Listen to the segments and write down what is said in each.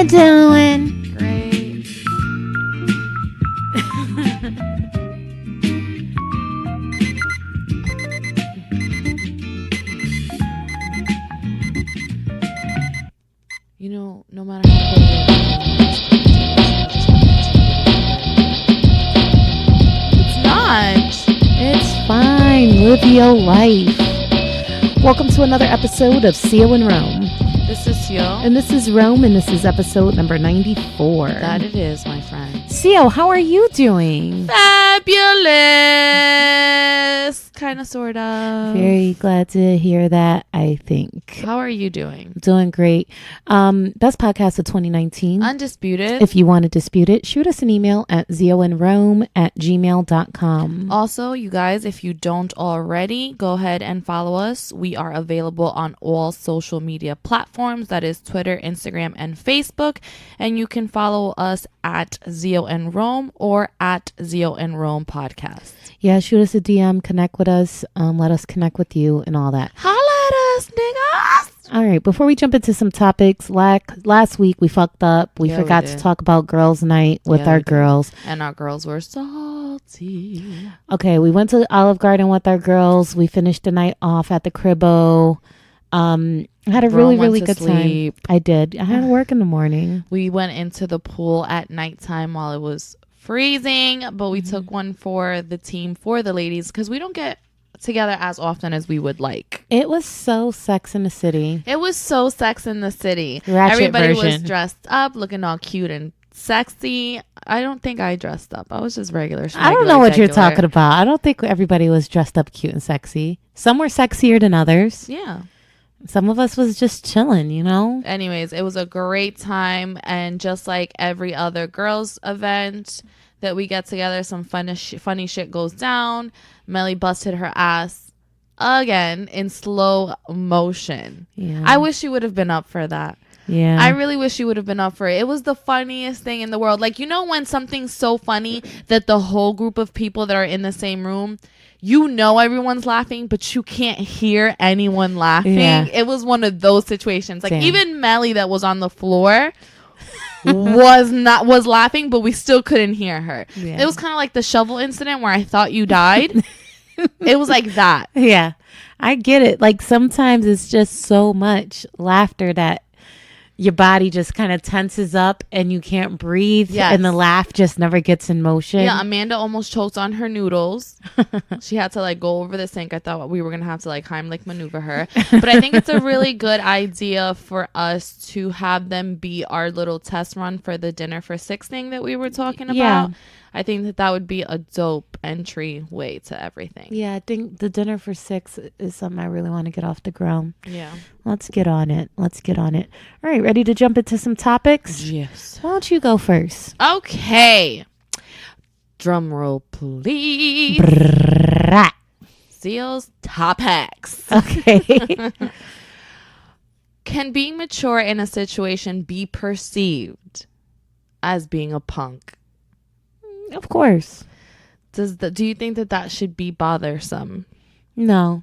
you doing? Great. You know, no matter how it's not. It's fine. Live your life. Welcome to another episode of Seal in Rome. This is Seal. And this is Rome, and this is episode number 94. That it is, my friend. Seal, how are you doing? Fabulous. Kind of, sort of. Very glad to hear that, I think. How are you doing? Doing great. Best podcast of 2019. Undisputed. If you want to dispute it, shoot us an email at zioandrome@gmail.com. Also, you guys, if you don't already, go ahead and follow us. We are available on all social media platforms. That is Twitter, Instagram, and Facebook. And you can follow us at Zio and Rome or at Zio and Rome Podcast. Yeah, shoot us a DM, connect with us, let us connect with you and all that. Holla at us, niggas! All right, before we jump into some topics, last week we fucked up. We forgot to talk about girls' night with our girls. And our girls were salty. Okay, we went to Olive Garden with our girls. We finished the night off at the Cribbo. I had a really good time. I did. I had to work in the morning. We went into the pool at nighttime while it was freezing, but we took one for the team, for the ladies, because we don't get together as often as we would like. It was so Sex in the City. It was so Sex in the City. Ratchet Everybody version. was dressed up, looking all cute and sexy. I don't think I dressed up. I was just regular. I don't know what you're talking about. I don't think everybody was dressed up cute and sexy. Some were sexier than others. Yeah. Some of us was just chilling, you know? Anyways, it was a great time. And just like every other girls event that we get together, some funny shit goes down. Melly busted her ass again in slow motion. Yeah. I wish she would have been up for that. Yeah. I really wish she would have been up for it. It was the funniest thing in the world. Like, you know when something's so funny that the whole group of people that are in the same room, you know everyone's laughing, but you can't hear anyone laughing. Yeah. It was one of those situations. Like, Same. even Melly that was on the floor was laughing, but we still couldn't hear her. Yeah. It was kind of like the shovel incident where I thought you died. It was like that. Yeah. I get it. Like sometimes it's just so much laughter that your body just kind of tenses up and you can't breathe. Yes. And the laugh just never gets in motion. Yeah, Amanda almost choked on her noodles. She had to like go over the sink. I thought we were going to have to like Heimlich maneuver her. But I think it's a really good idea for us to have them be our little test run for the dinner for six thing that we were talking about. Yeah. I think that would be a dope entryway to everything. Yeah, I think the dinner for 6 is something I really want to get off the ground. Yeah. Let's get on it. All right, ready to jump into some topics? Yes. Why don't you go first? Okay. Drum roll, please. Brrrrat. Seal's topics. Okay. Can being mature in a situation be perceived as being a punk? Of course. Do you think that should be bothersome? No.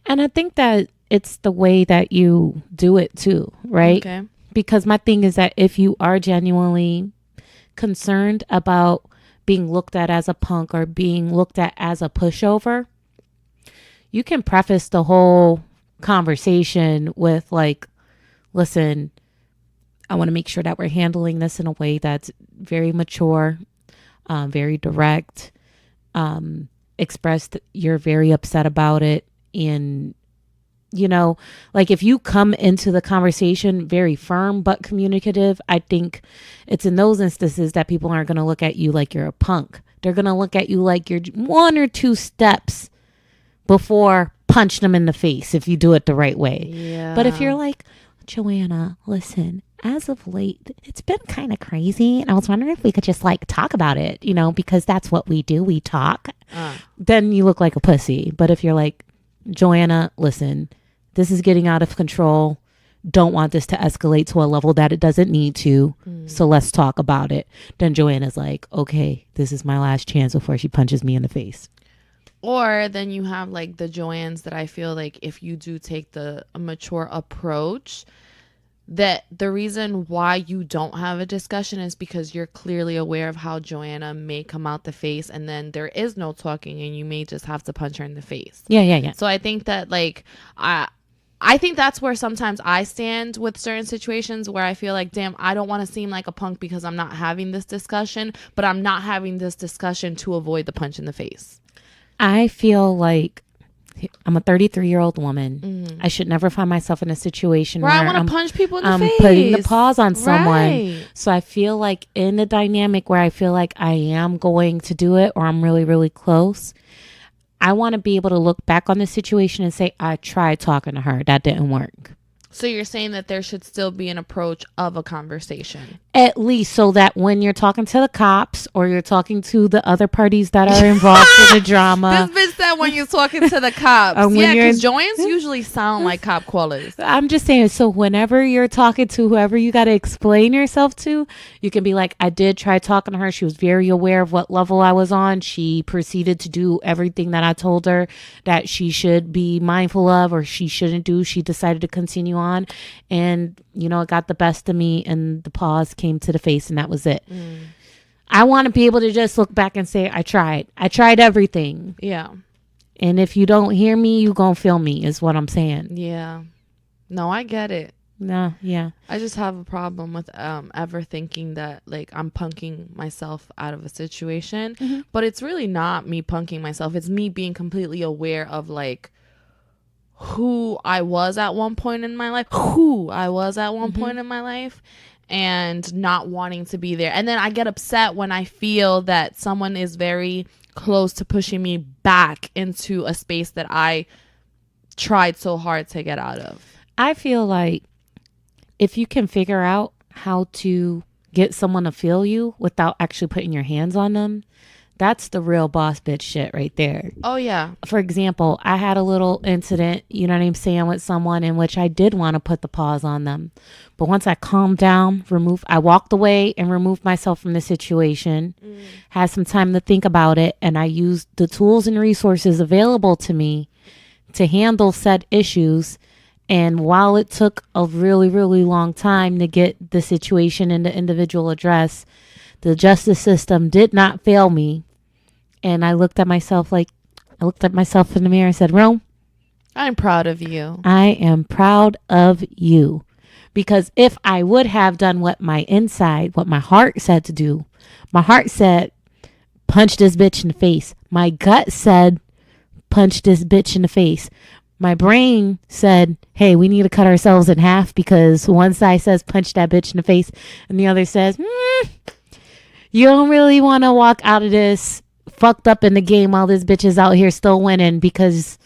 And I think that it's the way that you do it too, right? Okay. Because my thing is that if you are genuinely concerned about being looked at as a punk or being looked at as a pushover, you can preface the whole conversation with like, listen, I want to make sure that we're handling this in a way that's very mature, very direct, express that you're very upset about it. And, you know, like if you come into the conversation very firm but communicative, I think it's in those instances that people aren't going to look at you like you're a punk. They're going to look at you like you're one or two steps before punch them in the face if you do it the right way. Yeah. But if you're like, Joanna, listen, as of late, it's been kind of crazy. And I was wondering if we could just like talk about it, you know, because that's what we do. We talk. Then you look like a pussy. But if you're like, Joanna, listen, this is getting out of control. Don't want this to escalate to a level that it doesn't need to. So let's talk about it. Then Joanna's like, okay, this is my last chance before she punches me in the face. Or then you have like the Joannes that I feel like if you do take the mature approach, that the reason why you don't have a discussion is because you're clearly aware of how Joanna may come out the face, and then there is no talking and you may just have to punch her in the face. Yeah. So I think that like I think that's where sometimes I stand with certain situations where I feel like, damn, I don't want to seem like a punk because I'm not having this discussion, but I'm not having this discussion to avoid the punch in the face. I feel like I'm a 33-year-old woman. I should never find myself in a situation where I want to punch people in the face. I'm putting the paws on someone. Right. So I feel like in a dynamic where I feel like I am going to do it, or I'm really, really close, I want to be able to look back on the situation and say, I tried talking to her. That didn't work. So you're saying that there should still be an approach of a conversation. At least so that when you're talking to the cops or you're talking to the other parties that are involved in the drama. This bitch said when you're talking to the cops. Yeah, because Joanne's usually sound like cop callers. I'm just saying, so whenever you're talking to whoever you got to explain yourself to, you can be like, I did try talking to her. She was very aware of what level I was on. She proceeded to do everything that I told her that she should be mindful of or she shouldn't do. She decided to continue on, and you know, it got the best of me and the pause came to the face, and that was it. I want to be able to just look back and say, I tried everything. Yeah. And if you don't hear me, you gonna feel me is what I'm saying. Yeah. No, I get it. No, yeah. I just have a problem with ever thinking that like I'm punking myself out of a situation, but it's really not me punking myself. It's me being completely aware of like who I was at one point in my life, and not wanting to be there. And then I get upset when I feel that someone is very close to pushing me back into a space that I tried so hard to get out of. I feel like if you can figure out how to get someone to feel you without actually putting your hands on them, that's the real boss bitch shit right there. Oh, yeah. For example, I had a little incident, you know what I'm saying, with someone in which I did want to put the paws on them. But once I calmed down, I walked away and removed myself from the situation, had some time to think about it, and I used the tools and resources available to me to handle said issues. And while it took a really, really long time to get the situation and the individual addressed, the justice system did not fail me. And I looked at myself in the mirror and said, Rome, I'm proud of you. I am proud of you. Because if I would have done what my heart said to do, my heart said, punch this bitch in the face. My gut said, punch this bitch in the face. My brain said, hey, we need to cut ourselves in half because one side says punch that bitch in the face and the other says, you don't really want to walk out of this fucked up in the game while this bitch is out here still winning because,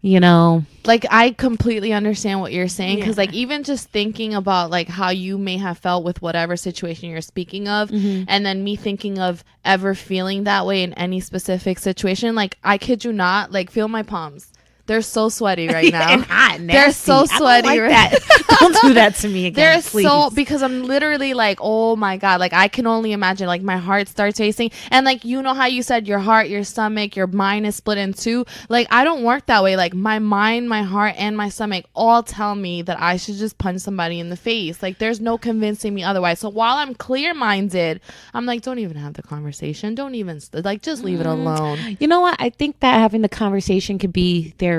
you know. Like, I completely understand what you're saying because, like, even just thinking about, like, how you may have felt with whatever situation you're speaking of and then me thinking of ever feeling that way in any specific situation, like, I kid you not, like, feel my palms. They're so sweaty right now. And hot, nasty. They're so sweaty. I don't like that. Don't do that to me again, please. So, because I'm literally like, oh my God, like I can only imagine, like my heart starts racing. And like, you know how you said your heart, your stomach, your mind is split in two? Like, I don't work that way. Like my mind, my heart, and my stomach all tell me that I should just punch somebody in the face. Like there's no convincing me otherwise. So while I'm clear-minded, I'm like, don't even have the conversation. Don't even, like, just leave it alone. You know what? I think that having the conversation could be therapeutic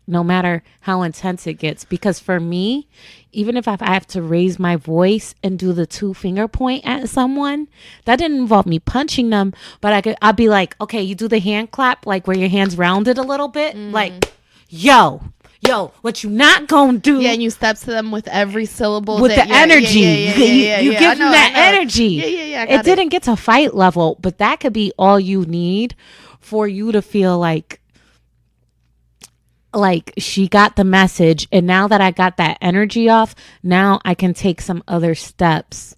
no matter how intense it gets, because for me, even if I have to raise my voice and do the 2-finger point at someone, that didn't involve me punching them, but I'd be like, okay, you do the hand clap, like where your hands rounded a little bit, like, yo, what you not gonna do? Yeah, and you step to them with every syllable. With the energy. You give them that energy. Yeah. It didn't get to fight level, but that could be all you need for you to feel like she got the message, and now that I got that energy off, now I can take some other steps,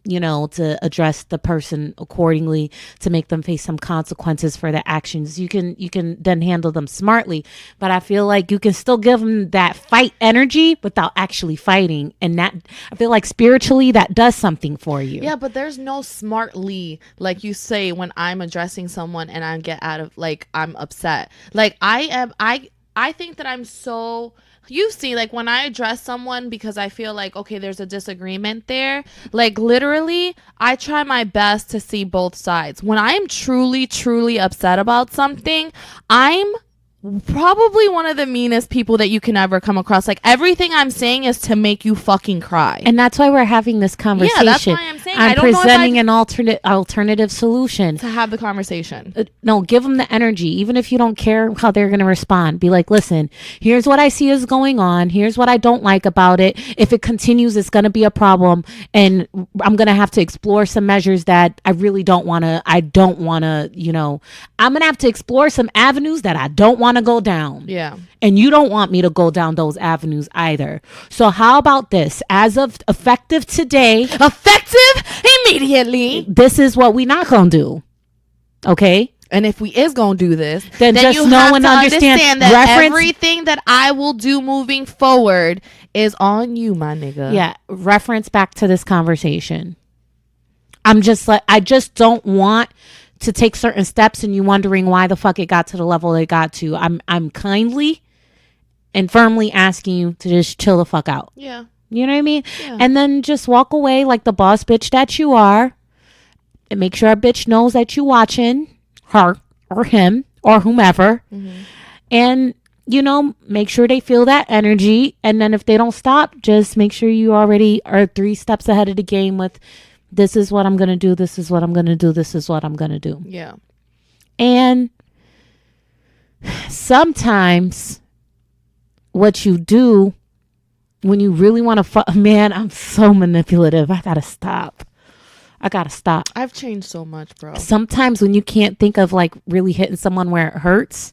you know, to address the person accordingly, to make them face some consequences for their actions. You can then handle them smartly, but I feel like you can still give them that fight energy without actually fighting, and that, I feel like spiritually that does something for you. Yeah, but there's no smartly, like you say, when I'm addressing someone and I get out of, like, I'm upset. Like I think that I'm so, You see, like when I address someone because I feel like, okay, there's a disagreement there, like literally, I try my best to see both sides. When I'm truly, truly upset about something, I'm probably one of the meanest people that you can ever come across. Like everything I'm saying is to make you fucking cry. And that's why we're having this conversation. Yeah, that's why I'm saying I'm I don't presenting an alternative solution to have the conversation. No, give them the energy, even if you don't care how they're going to respond. Be like, listen, here's what I see is going on. Here's what I don't like about it. If it continues, it's going to be a problem, and I'm going to have to explore some measures that I really don't want to. I'm going to have to explore some avenues that I don't want to go down. Yeah. And you don't want me to go down those avenues either. So how about this? As of effective today, effective immediately, this is what we not going to do. Okay? And if we is going to do this, then just you know have and to understand that everything that I will do moving forward is on you, my nigga. Yeah. Reference back to this conversation. I just don't want to take certain steps and you wondering why the fuck it got to the level it got to. I'm kindly and firmly asking you to just chill the fuck out. Yeah. You know what I mean? Yeah. And then just walk away like the boss bitch that you are, and make sure a bitch knows that you watching her or him or whomever. Mm-hmm. And, make sure they feel that energy. And then if they don't stop, just make sure you already are 3 steps ahead of the game with, this is what I'm going to do. This is what I'm going to do. This is what I'm going to do. Yeah. And sometimes what you do when you really want to man, I'm so manipulative. I got to stop. I've changed so much, bro. Sometimes when you can't think of like really hitting someone where it hurts,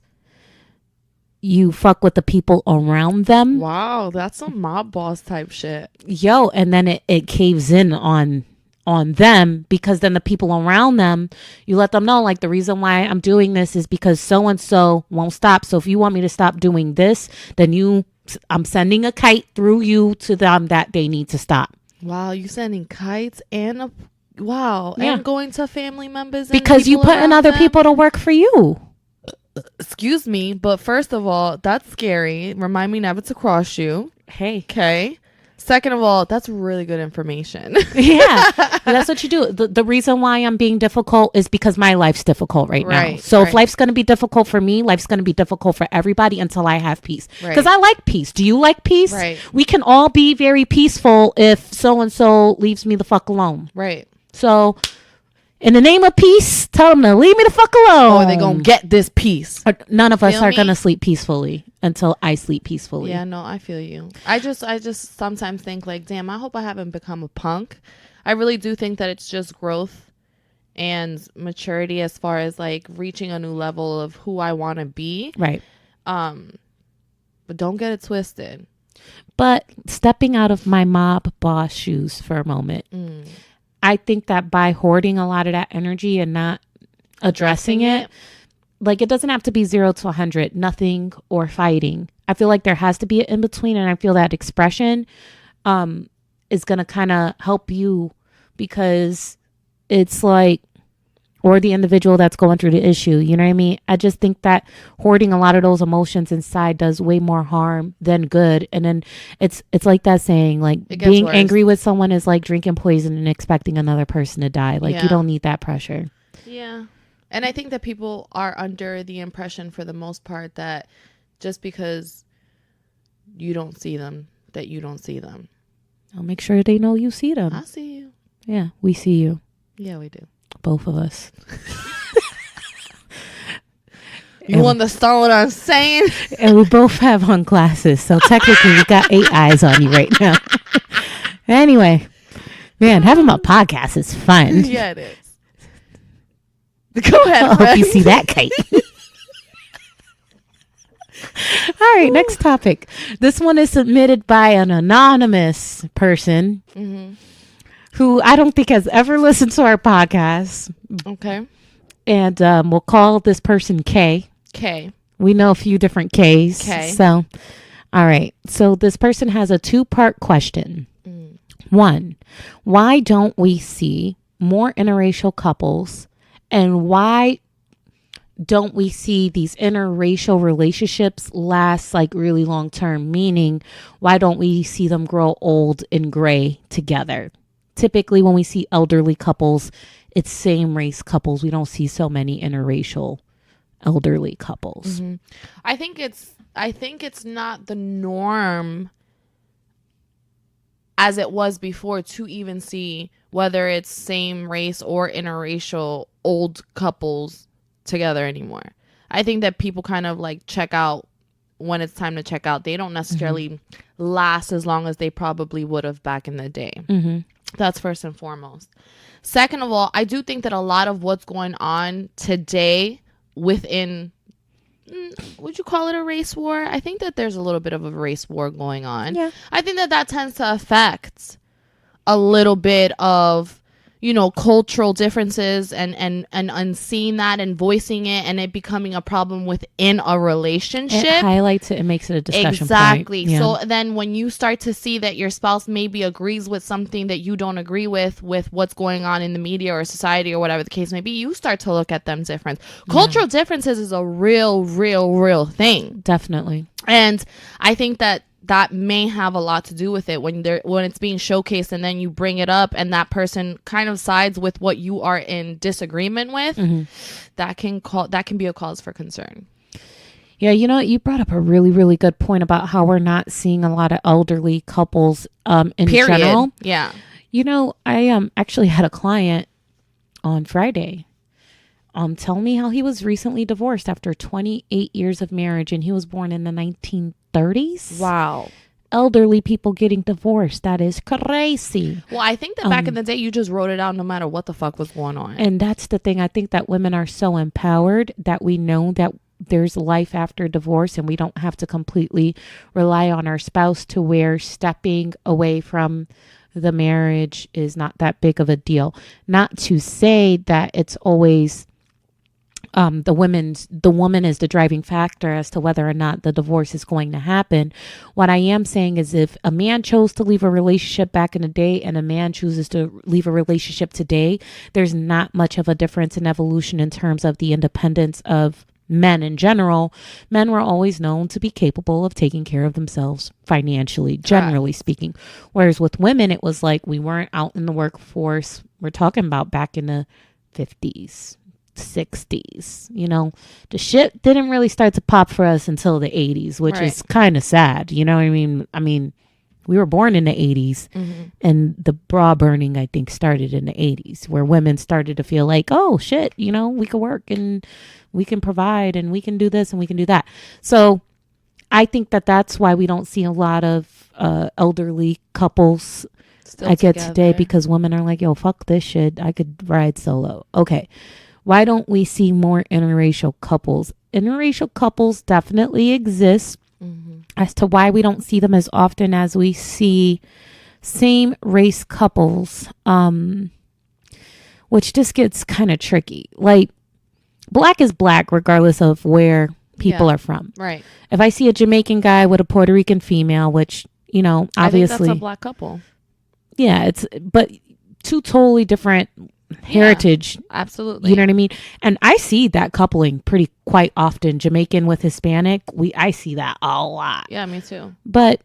you fuck with the people around them. Wow. That's some mob boss type shit. Yo. And then it caves in on them, because then the people around them, you let them know like the reason why I'm doing this is because so and so won't stop. So if you want me to stop doing this, then I'm sending a kite through you to them that they need to stop. Wow, you sending kites and and going to family members because you putting other people to work for you. Excuse me, but first of all, that's scary. Remind me never to cross you. Hey. Okay. Second of all, that's really good information. Yeah, that's what you do. The reason why I'm being difficult is because my life's difficult right now. So if life's going to be difficult for me, life's going to be difficult for everybody until I have peace. Because I like peace. Do you like peace? Right. We can all be very peaceful if so-and-so leaves me the fuck alone. Right. So in the name of peace, tell them to leave me the fuck alone. Or they going to get this peace. None of us are going to sleep peacefully until I sleep peacefully. Yeah, no, I feel you. I just sometimes think like, damn, I hope I haven't become a punk. I really do think that it's just growth and maturity as far as like reaching a new level of who I want to be. Right. But don't get it twisted. But stepping out of my mob boss shoes for a moment, I think that by hoarding a lot of that energy and not addressing it, like it doesn't have to be 0 to 100, nothing or fighting. I feel like there has to be an in between, and I feel that expression is going to kind of help you, because it's like, or the individual that's going through the issue, you know what I mean? I just think that hoarding a lot of those emotions inside does way more harm than good. And then it's like that saying, like being angry with someone is like drinking poison and expecting another person to die. Like you don't need that pressure. Yeah. And I think that people are under the impression for the most part that just because you don't see them, that you don't see them. I'll make sure they know you see them. I see you. Yeah, we see you. Yeah, we do. Both of us. You understand what I'm saying? And we both have on glasses, so technically we got 8 eyes on you right now. Anyway, man, having my podcast is fun. Yeah, it is. Go ahead. I hope you see that kite. All right, next topic. This one is submitted by an anonymous person who I don't think has ever listened to our podcast. Okay. And we'll call this person K. K. We know a few different Ks. K. So, all right. So this person has a 2-part question. 1, why don't we see more interracial couples, and why don't we see these interracial relationships last like really long term? Meaning, why don't we see them grow old and gray together? Typically, when we see elderly couples, it's same race couples. We don't see so many interracial elderly couples. Mm-hmm. I think it's not the norm as it was before to even see whether it's same race or interracial old couples together anymore. I think that people kind of like check out when it's time to check out. They don't necessarily last as long as they probably would have back in the day. That's first and foremost. Second of all, I do think that a lot of what's going on today within, would you call it a race war? I think that there's a little bit of a race war going on. Yeah. I think that tends to affect a little bit of, you know, cultural differences and seeing that and voicing it and it becoming a problem within a relationship. It highlights it and makes it a discussion exactly. point. Yeah. So then when you start to see that your spouse maybe agrees with something that you don't agree with what's going on in the media or society or whatever the case may be, you start to look at them different. Cultural differences is a real thing. Definitely. And I think that may have a lot to do with it when it's being showcased and then you bring it up and that person kind of sides with what you are in disagreement with. That can be a cause for concern. Yeah, you know, you brought up a really good point about how we're not seeing a lot of elderly couples in general. Yeah. You know, I actually had a client on Friday tell me how he was recently divorced after 28 years of marriage and he was born in the 1930s. Wow. Elderly people getting divorced. That is crazy. Well, I think that back in the day, you just wrote it out no matter what the fuck was going on. And that's the thing. I think that women are so empowered that we know that there's life after divorce and we don't have to completely rely on our spouse to where stepping away from the marriage is not that big of a deal. Not to say that it's always the woman is the driving factor as to whether or not the divorce is going to happen. What I am saying is if a man chose to leave a relationship back in the day and a man chooses to leave a relationship today, there's not much of a difference in evolution in terms of the independence of men in general. Men were always known to be capable of taking care of themselves financially, generally speaking. Whereas with women, it was like we weren't out in the workforce. We're talking about back in the 50s. 60s, you know, the shit didn't really start to pop for us until the 80s, which is kind of sad, you know what I mean we were born in the 80s and the bra burning I think started in the 80s where women started to feel like, oh shit, you know, we can work and we can provide and we can do this and we can do that. So I think that that's why we don't see a lot of elderly couples I get today, because women are like, yo, fuck this shit, I could ride solo. Okay, why don't we see more interracial couples? Interracial couples definitely exist. As to why we don't see them as often as we see same race couples, which just gets kind of tricky. Like, black is black regardless of where people are from. Right. If I see a Jamaican guy with a Puerto Rican female, which, you know, obviously. I think that's a black couple. Yeah, but two totally different heritage. Absolutely. You know what I mean? And I see that coupling quite often. Jamaican with Hispanic, I see that a lot. Yeah, me too. But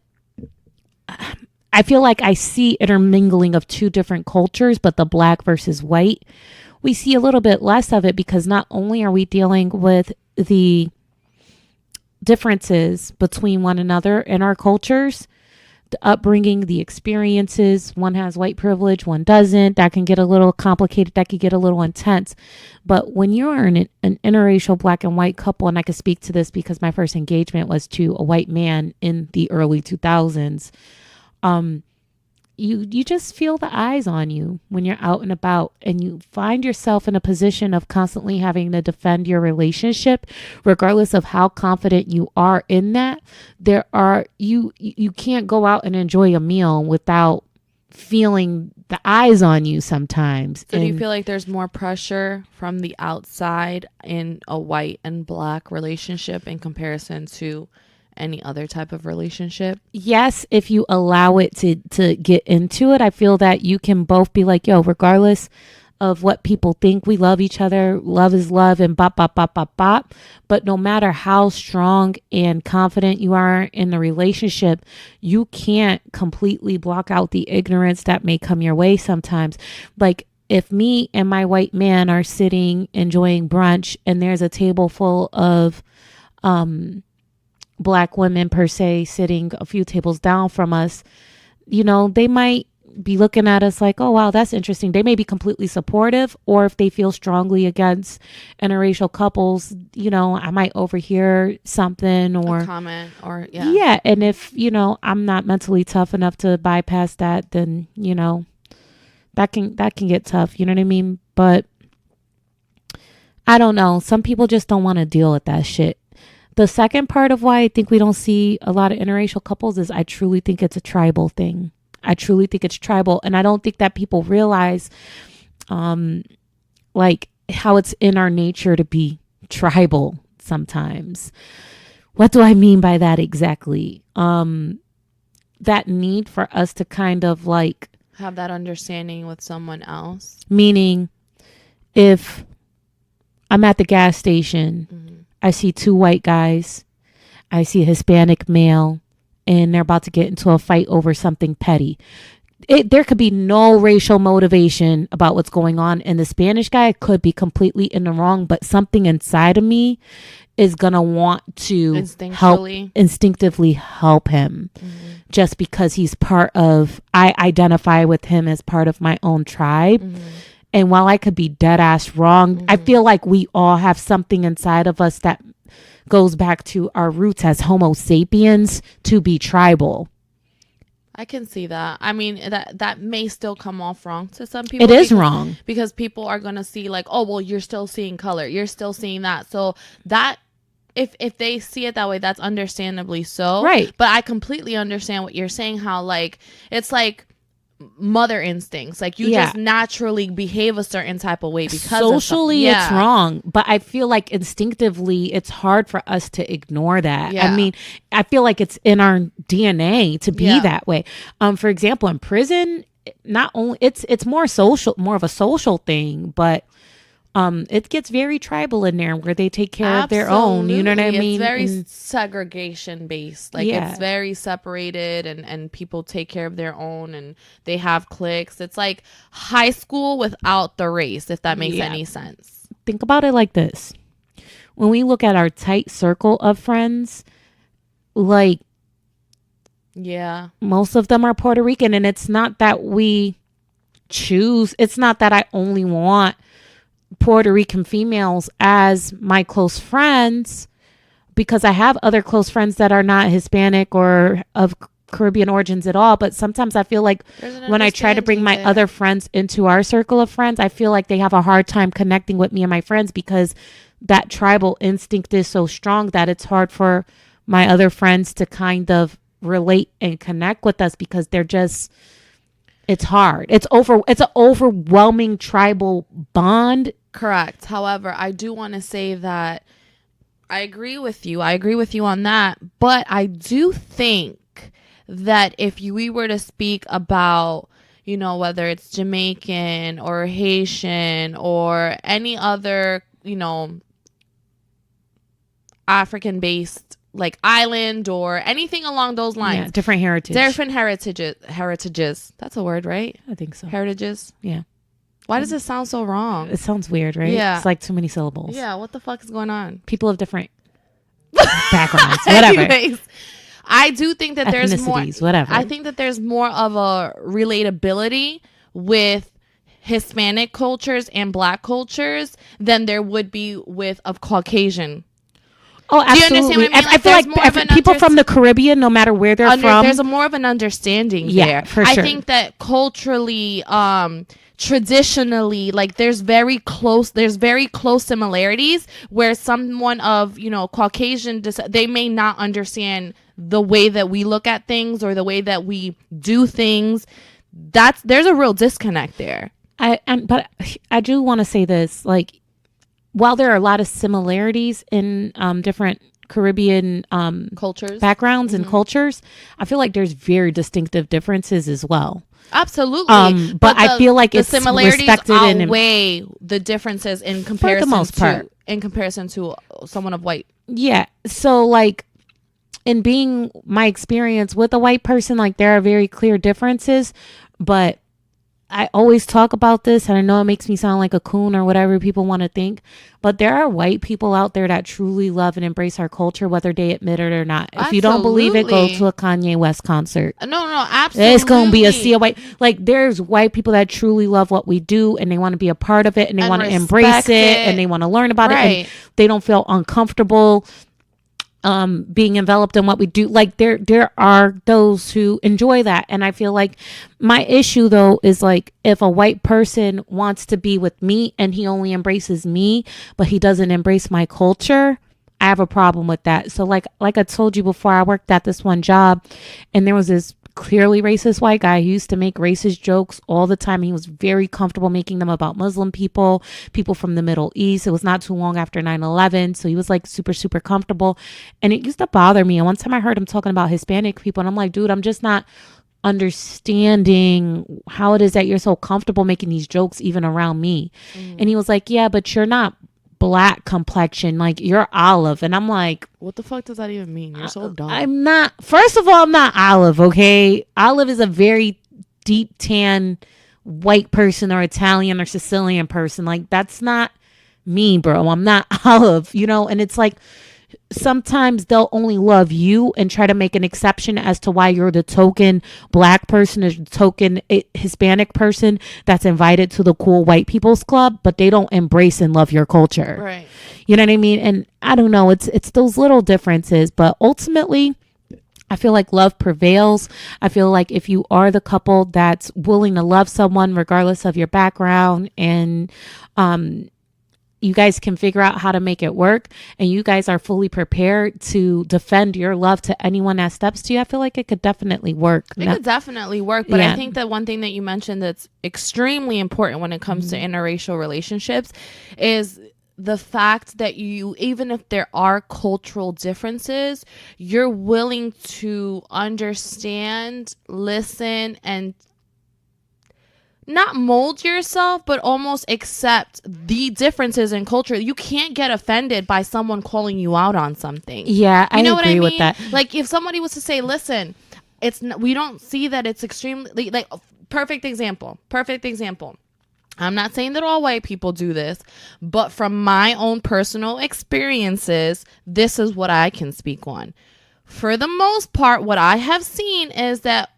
I feel like I see intermingling of two different cultures, but the black versus white, we see a little bit less of it because not only are we dealing with the differences between one another in our cultures, the upbringing, the experiences. One has white privilege, one doesn't. That can get a little complicated. That could get a little intense. But when you're in an interracial black and white couple, and I can speak to this because my first engagement was to a white man in the early 2000s, you just feel the eyes on you when you're out and about, and you find yourself in a position of constantly having to defend your relationship, regardless of how confident you are in that. You can't go out and enjoy a meal without feeling the eyes on you sometimes. So do you feel like there's more pressure from the outside in a white and black relationship in comparison to any other type of relationship? Yes, if you allow it to get into it. I feel that you can both be like, yo, regardless of what people think. We love each other. Love is love and bop, bop, bop, bop, bop. But no matter how strong and confident you are in the relationship, you can't completely block out the ignorance that may come your way sometimes. Like, if me and my white man are sitting enjoying brunch and there's a table full of black women per se sitting a few tables down from us, you know, they might be looking at us like, oh, wow, that's interesting. They may be completely supportive, or if they feel strongly against interracial couples, you know, I might overhear something or a comment or yeah. Yeah. And if, you know, I'm not mentally tough enough to bypass that, then, you know, that can get tough. You know what I mean? But I don't know. Some people just don't want to deal with that shit. The second part of why I think we don't see a lot of interracial couples is I truly think it's a tribal thing. I truly think it's tribal. And I don't think that people realize like how it's in our nature to be tribal sometimes. What do I mean by that exactly? That need for us to kind of like have that understanding with someone else. Meaning, if I'm at the gas station, I see two white guys, I see a Hispanic male, and they're about to get into a fight over something petty. There could be no racial motivation about what's going on, and the Spanish guy could be completely in the wrong, but something inside of me is gonna want to instinctively help him, just because he's part of, I identify with him as part of my own tribe. And while I could be dead ass wrong, I feel like we all have something inside of us that goes back to our roots as Homo sapiens to be tribal. I can see that. I mean, that may still come off wrong to some people. It is wrong. Because people are going to see like, oh, well, you're still seeing color. You're still seeing that. So that, if they see it that way, that's understandably so. Right. But I completely understand what you're saying, how like, it's like mother instincts. Like you just naturally behave a certain type of way because socially it's wrong. But I feel like instinctively it's hard for us to ignore that. I mean, I feel like it's in our DNA to be that way. For example, in prison, not only it's more of a social thing, but it gets very tribal in there where they take care of their own. You know what I mean? It's very segregation based. Like it's very separated and people take care of their own and they have cliques. It's like high school without the race, if that makes any sense. Think about it like this. When we look at our tight circle of friends, like most of them are Puerto Rican, and it's not that we choose. It's not that I only want Puerto Rican females as my close friends, because I have other close friends that are not Hispanic or of Caribbean origins at all. But sometimes I feel like when I try to bring my other friends into our circle of friends, I feel like they have a hard time connecting with me and my friends because that tribal instinct is so strong that it's hard for my other friends to kind of relate and connect with us because they're just, it's hard. It's an overwhelming tribal bond. Correct. However, I do want to say that I agree with you. I agree with you on that. But I do think that if we were to speak about, you know, whether it's Jamaican or Haitian or any other, you know, African-based like island or anything along those lines. Yeah, different heritages. That's a word, right? I think so. Heritages. Yeah. Why does it sound so wrong? It sounds weird, right? Yeah. It's like too many syllables. Yeah, what the fuck is going on? People of different backgrounds, whatever. Anyways, I do think that there's more, whatever. I think that there's more of a relatability with Hispanic cultures and Black cultures than there would be with of Caucasian. Oh, absolutely. Do you understand what I mean? I feel like people from the Caribbean, no matter where they're from, there's more of an understanding there. For sure. I think that culturally, traditionally, like there's very close similarities where someone of, you know, Caucasian, they may not understand the way that we look at things or the way that we do things. There's a real disconnect there. But I do want to say this, like, while there are a lot of similarities in different Caribbean cultures, backgrounds and cultures, I feel like there's very distinctive differences as well. Absolutely. But I feel like the it's similarities respected outweigh the differences in comparison, for the most part, in comparison to someone of white. Yeah. So like in being my experience with a white person, like there are very clear differences, but I always talk about this, and I know it makes me sound like a coon or whatever people want to think, but there are white people out there that truly love and embrace our culture, whether they admit it or not. If you don't believe it, go to a Kanye West concert. No, absolutely. It's going to be a sea of white. Like, there's white people that truly love what we do, and they want to be a part of it, and they want to embrace it, and they want to learn about it, and they don't feel uncomfortable being enveloped in what we do. Like there are those who enjoy that, and I feel like my issue though is like if a white person wants to be with me and he only embraces me but he doesn't embrace my culture, I have a problem with that. So like I told you before, I worked at this one job and there was this clearly racist white guy who used to make racist jokes all the time. He was very comfortable making them about Muslim people from the Middle East. It was not too long after 9/11, so he was like super, super comfortable. And it used to bother me. And one time I heard him talking about Hispanic people, and I'm like, dude, I'm just not understanding how it is that you're so comfortable making these jokes even around me. And he was like, yeah, but you're not black complexion, like you're olive. And I'm like, what the fuck does that even mean? You're so dumb. I'm not, first of all, I'm not olive, okay? Olive is a very deep tan white person or Italian or Sicilian person. Like that's not me, bro. I'm not olive, you know? And it's like sometimes they'll only love you and try to make an exception as to why you're the token black person or the token Hispanic person that's invited to the cool white people's club, but they don't embrace and love your culture. Right. You know what I mean? And I don't know, it's those little differences, but ultimately I feel like love prevails. I feel like if you are the couple that's willing to love someone regardless of your background, and you guys can figure out how to make it work, and you guys are fully prepared to defend your love to anyone that steps to you, I feel like it could definitely work. It could definitely work. But yeah. I think that one thing that you mentioned that's extremely important when it comes to interracial relationships is the fact that you, even if there are cultural differences, you're willing to understand, listen, and not mold yourself, but almost accept the differences in culture. You can't get offended by someone calling you out on something. Yeah, I agree with that. Like if somebody was to say, listen, we don't see that it's extremely, like, perfect example. I'm not saying that all white people do this, but from my own personal experiences, this is what I can speak on. For the most part, what I have seen is that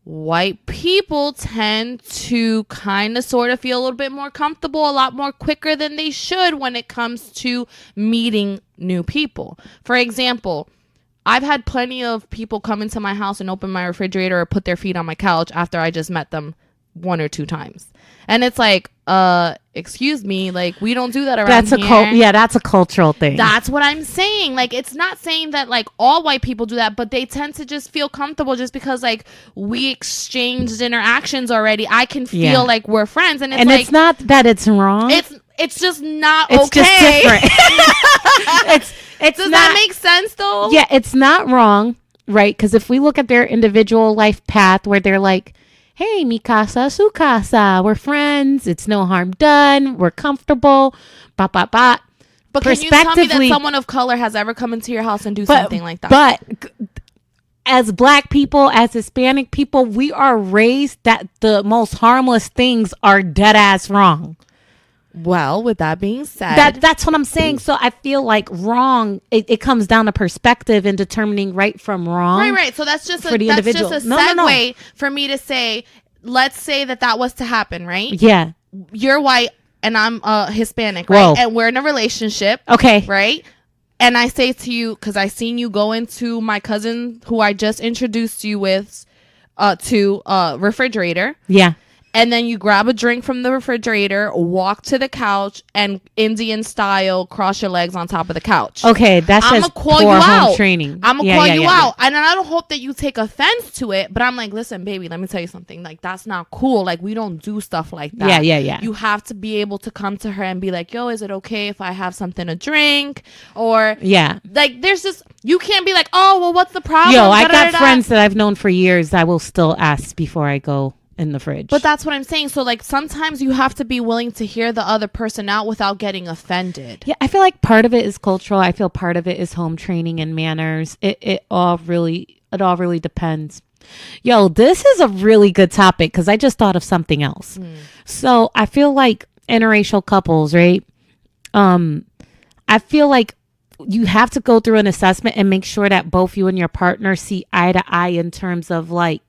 white people tend to kind of sort of feel a little bit more comfortable a lot more quicker than they should when it comes to meeting new people. For example, I've had plenty of people come into my house and open my refrigerator or put their feet on my couch after I just met them 1 or 2 times. And it's like, excuse me, like we don't do that around here. That's a cultural thing. That's what I'm saying. Like, it's not saying that like all white people do that, but they tend to just feel comfortable just because like we exchanged interactions already. I can feel like we're friends, and it's not that it's wrong. It's just not it's okay. Just different. Does that make sense though? Yeah, it's not wrong, right? Because if we look at their individual life path where they're like, hey, mi casa, su casa. We're friends. It's no harm done. We're comfortable. Ba. But can you tell me that someone of color has ever come into your house and do something like that? But as black people, as Hispanic people, we are raised that the most harmless things are dead ass wrong. Well, with that being said, that's what I'm saying. So I feel like wrong, it comes down to perspective and determining right from wrong. Right. So that's just a segue for me to say, let's say that was to happen, right? Yeah. You're white and I'm Hispanic, right? Whoa. And we're in a relationship. Okay. Right? And I say to you, because I seen you go into my cousin who I just introduced you with to refrigerator. Yeah. and then you grab a drink from the refrigerator, walk to the couch, and Indian style cross your legs on top of the couch. Okay, that's I'm just gonna call poor you home out. training. I'm gonna call you out, and I don't hope that you take offense to it. But I'm like, listen, baby, let me tell you something. Like, that's not cool. Like, we don't do stuff like that. Yeah. You have to be able to come to her and be like, yo, is it okay if I have something to drink? Or like, there's just, you can't be like, oh, well, what's the problem? Yo, I got friends that I've known for years that will still ask before I go in the fridge. But that's what I'm saying. So like sometimes you have to be willing to hear the other person out without getting offended. Yeah, I feel like part of it is cultural. I feel part of it is home training and manners. It all really depends. Yo, this is a really good topic because I just thought of something else. So I feel like interracial couples, right? I feel like you have to go through an assessment and make sure that both you and your partner see eye to eye in terms of like,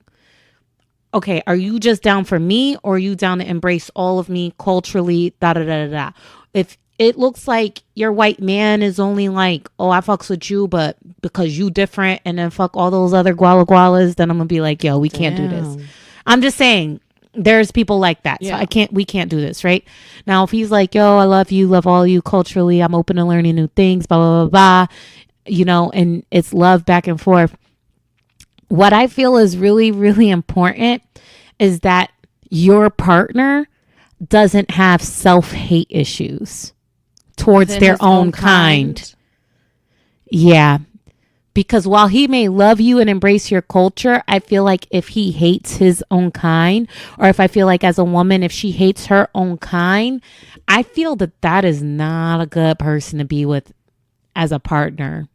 okay, are you just down for me or are you down to embrace all of me culturally, da. If it looks like your white man is only like, oh, I fucks with you, but because you different and then fuck all those other guala gualas, then I'm going to be like, yo, we can't do this. I'm just saying there's people like that. So we can't do this, right? Now, if he's like, yo, I love you, love all you culturally, I'm open to learning new things, blah, blah, blah, blah, you know, and it's love back and forth. What I feel is really, really important is that your partner doesn't have self-hate issues towards their own kind. Yeah. Because while he may love you and embrace your culture, I feel like if he hates his own kind, or if I feel like as a woman, if she hates her own kind, I feel that that is not a good person to be with as a partner.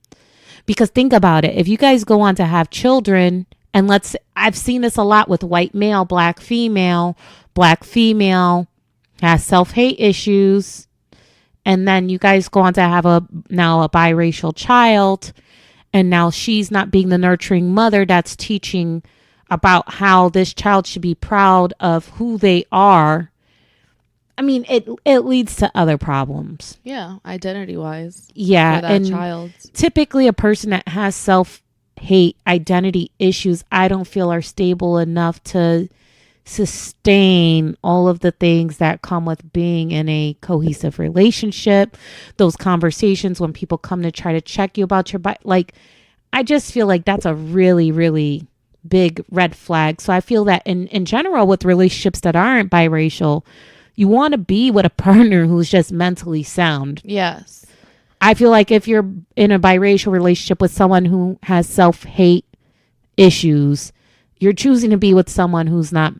Because think about it. If you guys go on to have children, and I've seen this a lot with white male, black female has self-hate issues. And then you guys go on to have now a biracial child. And now she's not being the nurturing mother that's teaching about how this child should be proud of who they are. I mean, it leads to other problems. Yeah, identity-wise. Yeah, for that and child. Typically a person that has self-hate identity issues, I don't feel are stable enough to sustain all of the things that come with being in a cohesive relationship. Those conversations when people come to try to check you about your body, like, I just feel like that's a really, really big red flag. So I feel that in general with relationships that aren't biracial, you want to be with a partner who's just mentally sound. Yes. I feel like if you're in a biracial relationship with someone who has self-hate issues, you're choosing to be with someone who's not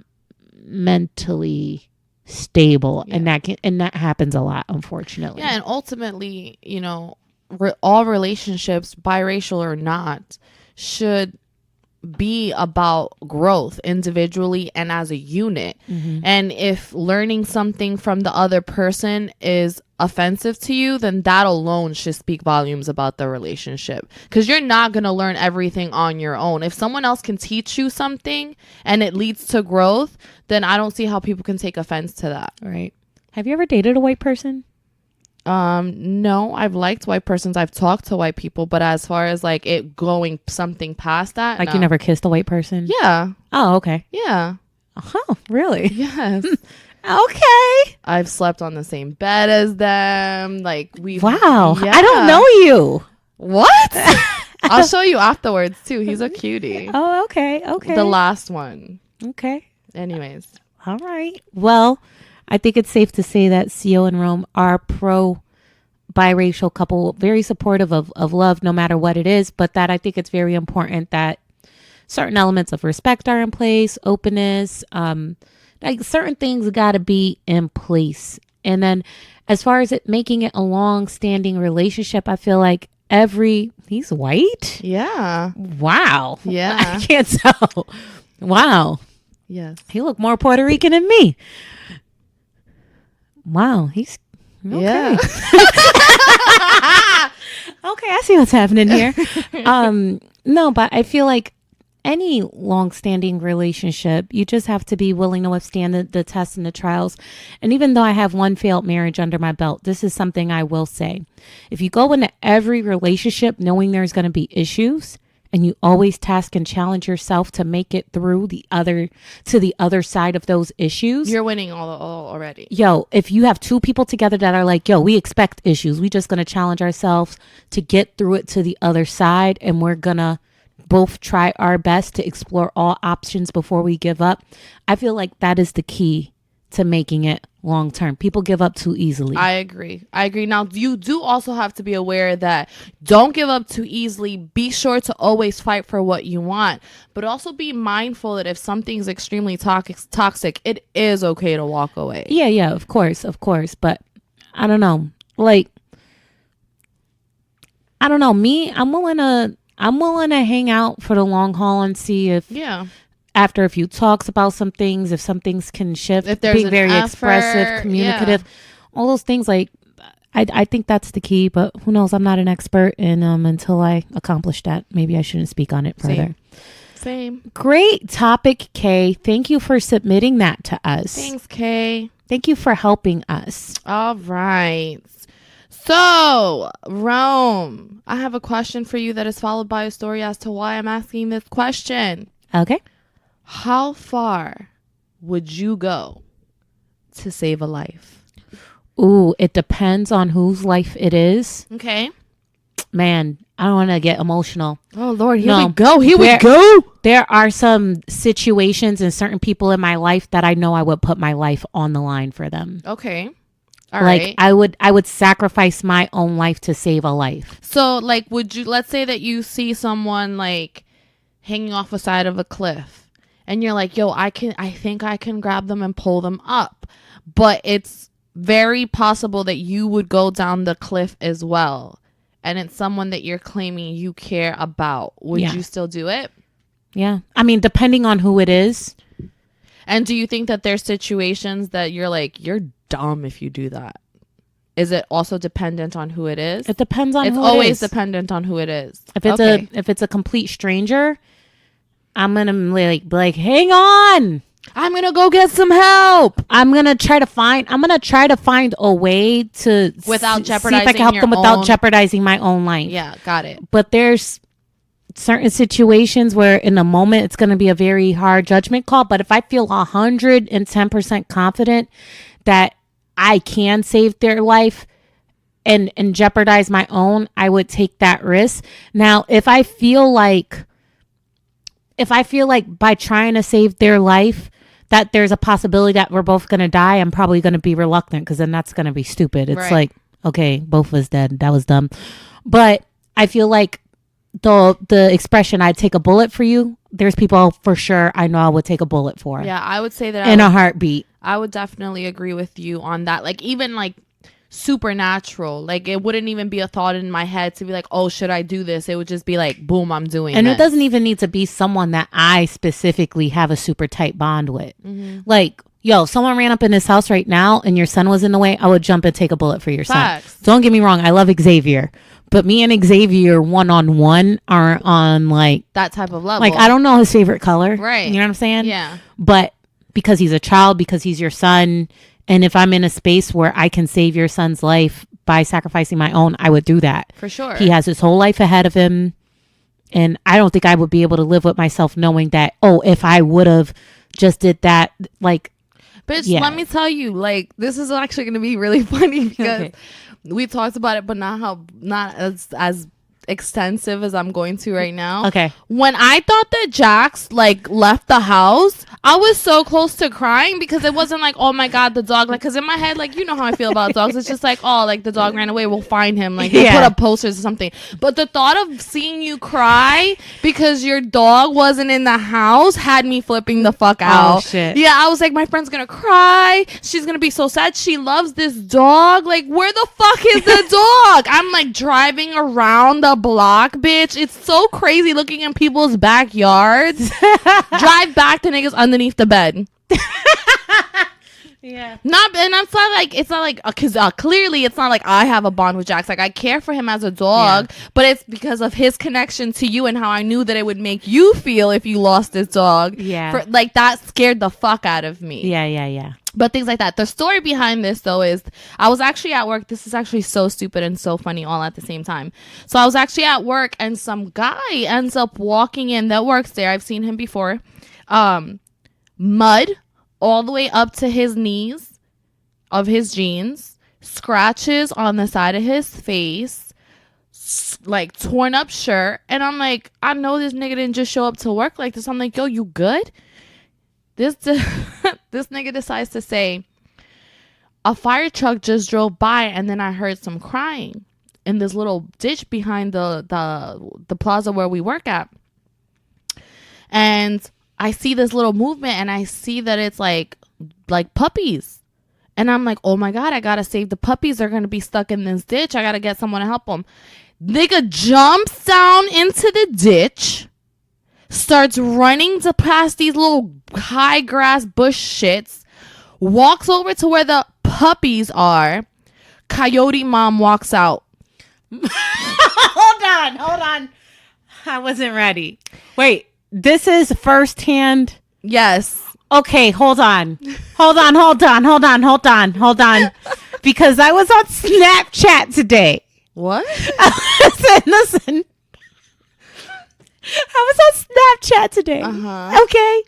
mentally stable. Yeah. And that happens a lot, unfortunately. Yeah, and ultimately, you know, all relationships, biracial or not, should be about growth individually and as a unit. Mm-hmm. And if learning something from the other person is offensive to you, then that alone should speak volumes about the relationship, because you're not going to learn everything on your own. If someone else can teach you something and it leads to growth, then I don't see how people can take offense to that. Right. Have you ever dated a white person? No, I've liked white persons. I've talked to white people, but as far as like it going something past that, like, no. You never kissed a white person? Yeah. Oh, okay. Yeah. Oh, really? Yes. Okay. I've slept on the same bed as them. Like, wow. Yeah. I don't know you. What? I'll show you afterwards too. He's a cutie. Oh, okay. Okay. The last one. Okay. Anyways. All right. Well, I think it's safe to say that CO and Rome are pro biracial couple, very supportive of love, no matter what it is. But that I think it's very important that certain elements of respect are in place, openness, like certain things got to be in place. And then as far as it making it a long-standing relationship, I feel like he's white? Yeah. Wow. Yeah. I can't tell. Wow. Yes. He looked more Puerto Rican than me. Wow. He's okay. Yeah. Okay, I see what's happening here. No, but I feel like any long-standing relationship, you just have to be willing to withstand the tests and the trials. And even though I have one failed marriage under my belt, this is something I will say. If you go into every relationship knowing there's going to be issues and you always task and challenge yourself to make it through the other side of those issues, you're winning all already. Yo, if you have two people together that are like, yo, we expect issues, we just going to challenge ourselves to get through it to the other side, and we're going to both try our best to explore all options before we give up. I feel like that is the key to making it long term. People give up too easily. I agree. Now, you do also have to be aware that don't give up too easily. Be sure to always fight for what you want, but also be mindful that if something's extremely toxic, it is okay to walk away. Yeah, of course. But I don't know. Like, I don't know. Me, I'm willing to hang out for the long haul and see if after a few talks about some things, if some things can shift, if there's being very effort, expressive, communicative, all those things. Like, I think that's the key, but who knows? I'm not an expert, and until I accomplish that, maybe I shouldn't speak on it further. Same. Great topic, Kay. Thank you for submitting that to us. Thanks, Kay. Thank you for helping us. All right. So, Rome, I have a question for you that is followed by a story as to why I'm asking this question. Okay. How far would you go to save a life? Ooh, it depends on whose life it is. Okay. Man, I don't want to get emotional. Oh, Lord, here we go. Here we go. There are some situations and certain people in my life that I know I would put my life on the line for them. Okay. All right. I would sacrifice my own life to save a life. So, like, let's say that you see someone, like, hanging off a side of a cliff. And you're like, yo, I think I can grab them and pull them up. But it's very possible that you would go down the cliff as well. And it's someone that you're claiming you care about. Would you still do it? Yeah. I mean, depending on who it is. And do you think that there's situations that you're like, you're dumb if you do that? Is it also dependent on who it is? It depends on who it is. It's always dependent on who it is. If it's a complete stranger, I'm going to be like, hang on. I'm going to go get some help. I'm going to try to find a way to without jeopardizing see if I can help them without jeopardizing my own life. Yeah, got it. But there's certain situations where in a moment it's going to be a very hard judgment call. But if I feel 110% confident that I can save their life and jeopardize my own, I would take that risk. Now, if I feel like by trying to save their life that there's a possibility that we're both going to die, I'm probably going to be reluctant, because then that's going to be stupid. It's like, okay, both of us dead. That was dumb. But I feel like the expression, I'd take a bullet for you, there's people for sure I know I would take a bullet for. Yeah, I would say that in a heartbeat. I would definitely agree with you on that. Like, even like supernatural, like it wouldn't even be a thought in my head to be like, oh, should I do this? It would just be like, boom, I'm doing it. And it doesn't even need to be someone that I specifically have a super tight bond with. Like, yo, if someone ran up in this house right now and your son was in the way, I would jump and take a bullet for your son. Don't get me wrong, I love Xavier, but me and Xavier one-on-one aren't on like that type of level. Like, I don't know his favorite color. Right. You know what I'm saying? Yeah. But because he's a child, because he's your son, and if I'm in a space where I can save your son's life by sacrificing my own, I would do that. For sure. He has his whole life ahead of him. And I don't think I would be able to live with myself knowing that, oh, if I would have just did that, like. Bitch, let me tell you, like, this is actually going to be really funny because we talked about it, but not as extensive as I'm going to right now. Okay. When I thought that Jax like left the house, I was so close to crying because it wasn't like, oh my God, the dog, like, because in my head, like, you know how I feel about dogs. It's just like, oh, like the dog ran away, we'll find him, like we'll put up posters or something. But the thought of seeing you cry because your dog wasn't in the house had me flipping the fuck out. Oh shit. Yeah, I was like, my friend's gonna cry, she's gonna be so sad, she loves this dog, like where the fuck is the dog? I'm like driving around the block, bitch. It's so crazy looking in people's backyards. Drive back to niggas underneath the bed. Yeah. And I'm not like, it's not like, because clearly it's not like I have a bond with Jax. Like, I care for him as a dog, but it's because of his connection to you and how I knew that it would make you feel if you lost this dog. Yeah. Like, that scared the fuck out of me. Yeah. But things like that. The story behind this, though, is I was actually at work. This is actually so stupid and so funny all at the same time. So I was actually at work, and some guy ends up walking in that works there. I've seen him before. Mud all the way up to his knees of his jeans, scratches on the side of his face, like torn up shirt. And I'm like, I know this nigga didn't just show up to work like this. I'm like, yo, you good? This nigga decides to say, a fire truck just drove by and then I heard some crying in this little ditch behind the plaza where we work at. And I see this little movement and I see that it's like puppies. And I'm like, oh my God, I gotta save the puppies. They're gonna be stuck in this ditch. I gotta get someone to help them. Nigga jumps down into the ditch, starts running to past these little high grass bush shits, walks over to where the puppies are. Coyote mom walks out. Hold on. I wasn't ready. Wait, this is firsthand. Yes. Okay, hold on. Because I was on Snapchat today. What? Listen. I was on Snapchat today. Okay.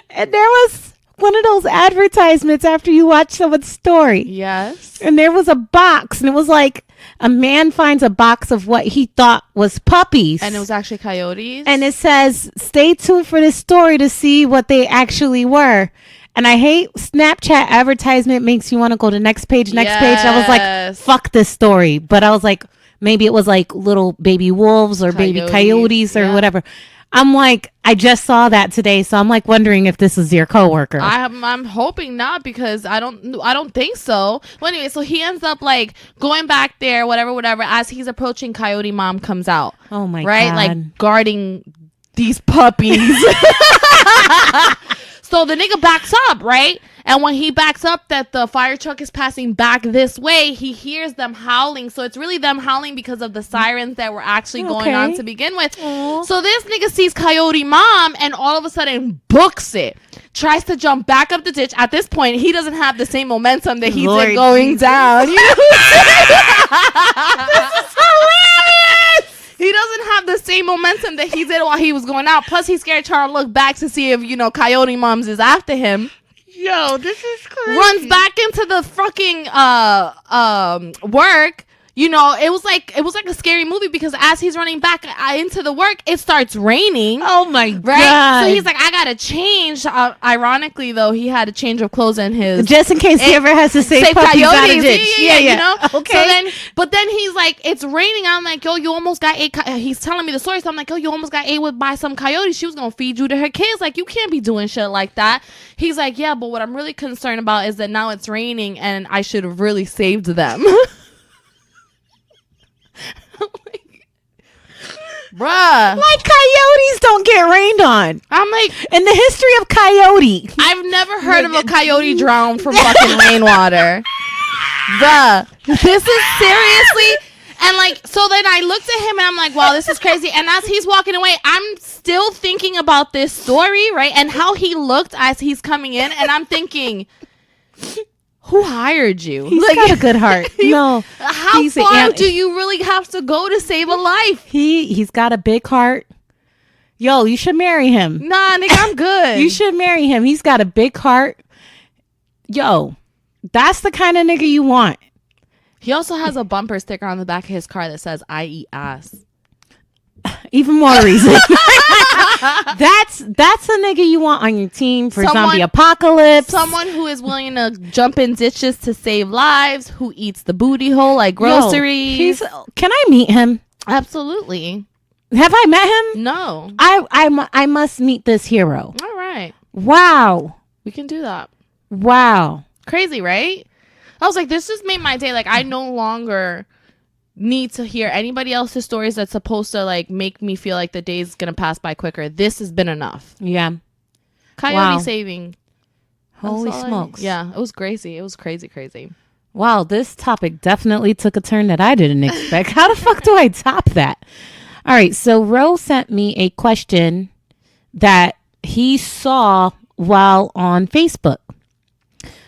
And there was one of those advertisements after you watch someone's story. Yes. And there was a box, and it was like a man finds a box of what he thought was puppies. And it was actually coyotes. And it says, stay tuned for this story to see what they actually were. And I hate Snapchat advertisement makes you want to go to next page. I was like, fuck this story. But I was like, maybe it was like little baby wolves or baby coyotes or whatever. I'm like, I just saw that today, so I'm like wondering if this is your coworker. I'm hoping not, because I don't think so. Well, anyway, so he ends up like going back there, whatever. As he's approaching, Coyote Mom comes out. Oh my God! Right, like guarding these puppies. So the nigga backs up, right? And when he backs up that the fire truck is passing back this way, he hears them howling. So it's really them howling because of the sirens that were actually going on to begin with. Aww. So this nigga sees Coyote Mom and all of a sudden books it. Tries to jump back up the ditch. At this point, he doesn't have the same momentum that he's going down. You know this is hilarious! He doesn't have the same momentum that he did while he was going out. Plus, he's scared trying to look back to see if, Coyote Moms is after him. Yo, this is crazy. Runs back into the fucking work. It was like a scary movie, because as he's running back into the work, it starts raining. Oh my God. Right? So he's like, I gotta change. Ironically, though, he had a change of clothes in his, just in case he ever has to save puppies out of ditch. Yeah. Okay. But then he's like, it's raining. I'm like, yo, you almost got ate. He's telling me the story, so I'm like, yo, you almost got ate by some coyotes. She was gonna feed you to her kids. Like, you can't be doing shit like that. He's like, yeah, but what I'm really concerned about is that now it's raining and I should have really saved them. Bruh, like coyotes don't get rained on. I'm like, in the history of coyote, I've never heard of a coyote drown from fucking rainwater. Bruh, this is seriously. And like, so then I looked at him and I'm like, wow, this is crazy. And as he's walking away, I'm still thinking about this story, right? And how he looked as he's coming in, and I'm thinking, who hired you? He's got a good heart. No. How far do you really have to go to save a life? He's got a big heart. Yo, you should marry him. Nah, nigga, I'm good. You should marry him. He's got a big heart. Yo, that's the kind of nigga you want. He also has a bumper sticker on the back of his car that says, I eat ass. Even more reason. That's a nigga you want on your team for zombie apocalypse. Someone who is willing to jump in ditches to save lives, who eats the booty hole like groceries. Can I meet him? Absolutely. Have I met him? No. I must meet this hero. All right. Wow. We can do that. Wow. Crazy, right? I was like, this just made my day. Like, I no longer need to hear anybody else's stories that's supposed to like make me feel like the day's gonna pass by quicker. This has been enough. Yeah. Coyote saving. Holy smokes. Yeah, it was crazy. It was crazy. Wow, this topic definitely took a turn that I didn't expect. How the fuck do I top that? All right, so Ro sent me a question that he saw while on Facebook.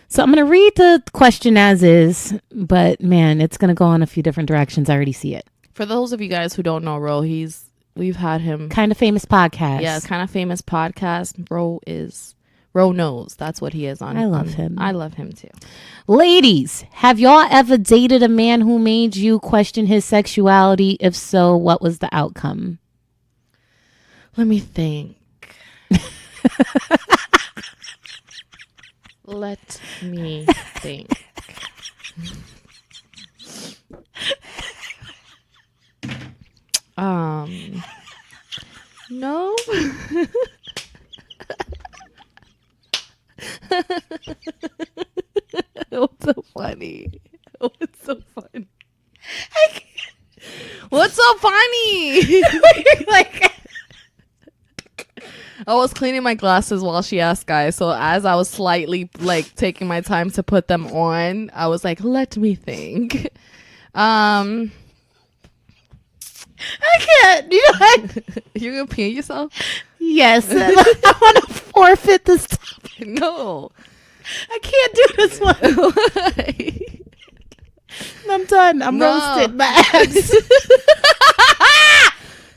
So I'm going to read the question as is, but man, it's going to go in a few different directions. I already see it. For those of you guys who don't know Ro, we've had him. Kind of famous podcast. Yeah, kind of famous podcast. Ro knows. That's what he is on. I love him. I love him too. Ladies, have y'all ever dated a man who made you question his sexuality? If so, what was the outcome? Let me think. Let me think. No. What's so funny? What's so funny? What's so funny? Like, I was cleaning my glasses while she asked, guys. So as I was slightly like taking my time to put them on, I was like, let me think. I can't. You know, you're gonna pee yourself? Yes. I want to forfeit this topic. No. I can't do this one. I'm done. I'm roasted. My abs.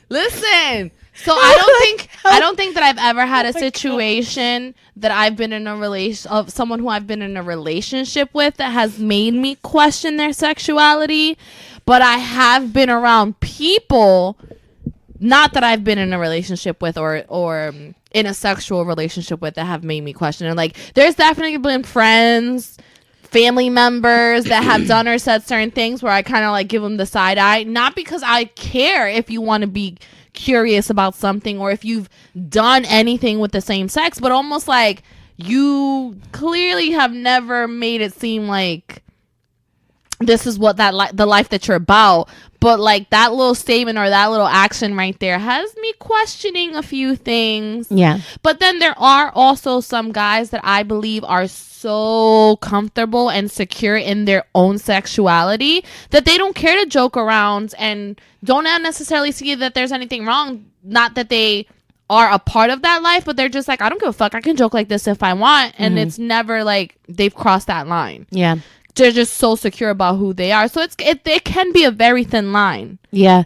Listen. So I don't think that I've ever had a situation that I've been in a of someone who I've been in a relationship with that has made me question their sexuality, but I have been around people, not that I've been in a relationship with or in a sexual relationship with, that have made me question it. Like, there's definitely been friends, family members that have done or said certain things where I kind of like give them the side eye, not because I care if you want to be curious about something or if you've done anything with the same sex, but almost like you clearly have never made it seem like this is what the life that you're about. But like that little statement or that little action right there has me questioning a few things. Yeah. But then there are also some guys that I believe are so comfortable and secure in their own sexuality that they don't care to joke around and don't necessarily see that there's anything wrong. Not that they are a part of that life, but they're just like, I don't give a fuck. I can joke like this if I want. And it's never like they've crossed that line. Yeah. They're just so secure about who they are. So it can be a very thin line. Yeah.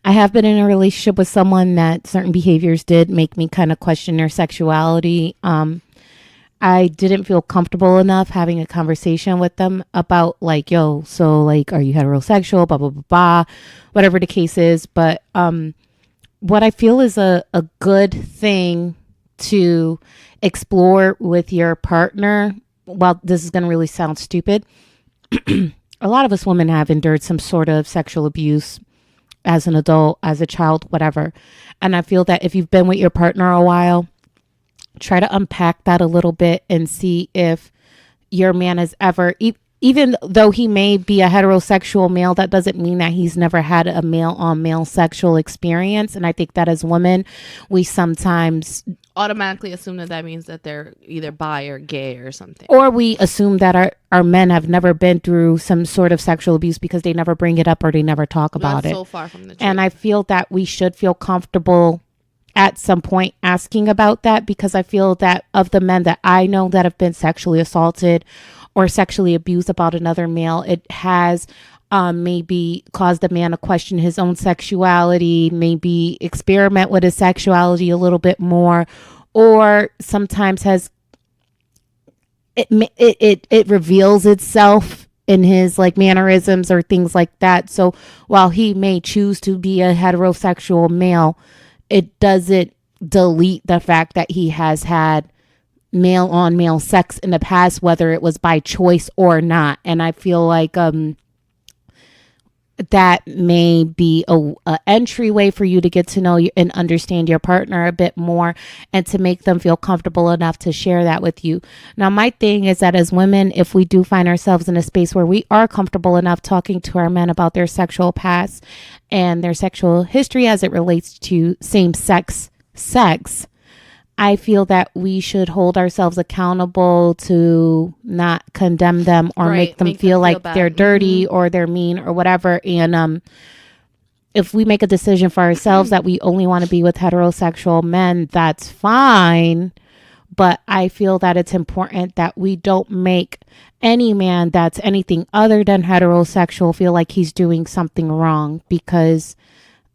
I have been in a relationship with someone that certain behaviors did make me kind of question their sexuality. I didn't feel comfortable enough having a conversation with them about like, yo, so like, are you heterosexual, blah, blah, blah, blah, whatever the case is. But what I feel is a good thing to explore with your partner, well, this is going to really sound stupid. A lot of us women have endured some sort of sexual abuse as an adult, as a child, whatever. And I feel that if you've been with your partner a while, try to unpack that a little bit and see if your man has ever, even though he may be a heterosexual male, that doesn't mean that he's never had a male on male sexual experience. And I think that as women, we sometimes automatically assume that means that they're either bi or gay or something. Or we assume that our men have never been through some sort of sexual abuse because they never bring it up or they never talk about it. So far from the truth. And I feel that we should feel comfortable at some point asking about that, because I feel that of the men that I know that have been sexually assaulted or sexually abused about another male, it has maybe caused a man to question his own sexuality, maybe experiment with his sexuality a little bit more, or sometimes has it reveals itself in his like mannerisms or things like that. So while he may choose to be a heterosexual male, it doesn't delete the fact that he has had male on male sex in the past, whether it was by choice or not. And I feel like that may be a entryway for you to get to know and understand your partner a bit more and to make them feel comfortable enough to share that with you. Now, my thing is that as women, if we do find ourselves in a space where we are comfortable enough talking to our men about their sexual past and their sexual history as it relates to same-sex sex, I feel that we should hold ourselves accountable to not condemn them or make them feel like they're dirty or they're mean or whatever. And if we make a decision for ourselves that we only want to be with heterosexual men, that's fine. But I feel that it's important that we don't make any man that's anything other than heterosexual feel like he's doing something wrong, because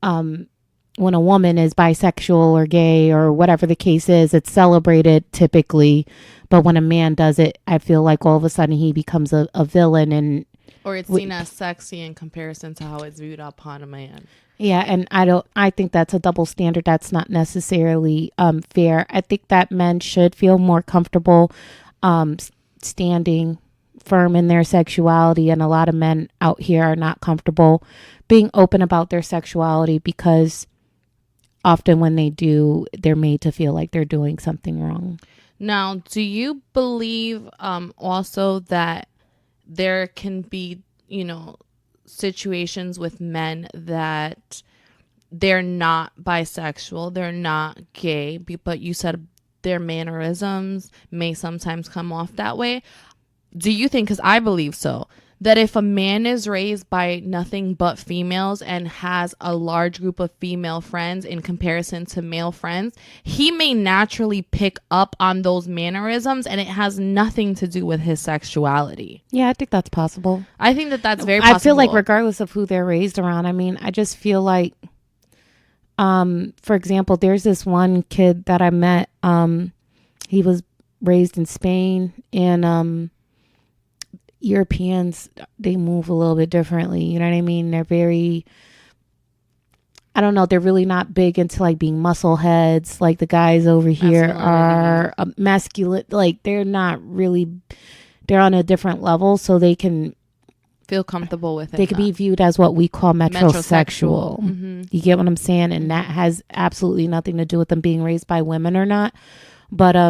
when a woman is bisexual or gay or whatever the case is, it's celebrated typically. But when a man does it, I feel like all of a sudden he becomes a villain, or it's seen as sexy in comparison to how it's viewed upon a man. Yeah, and I think that's a double standard that's not necessarily fair. I think that men should feel more comfortable standing firm in their sexuality, and a lot of men out here are not comfortable being open about their sexuality because often when they do, they're made to feel like they're doing something wrong. Now, do you believe also that there can be, situations with men that they're not bisexual, they're not gay, but you said their mannerisms may sometimes come off that way? Do you think, because I believe so, that if a man is raised by nothing but females and has a large group of female friends in comparison to male friends, he may naturally pick up on those mannerisms, and it has nothing to do with his sexuality? Yeah, I think that's possible. I think that that's very possible. I feel like regardless of who they're raised around, I mean, I just feel like, for example, there's this one kid that I met. He was raised in Spain, and Europeans, they move a little bit differently. You know what I mean? They're very, I don't know, they're really not big into like being muscle heads. Like the guys over here are masculine. Like they're not really, they're on a different level, so they can feel comfortable with it. They could be viewed as what we call metrosexual. Mm-hmm. You get what I'm saying? And that has absolutely nothing to do with them being raised by women or not. But I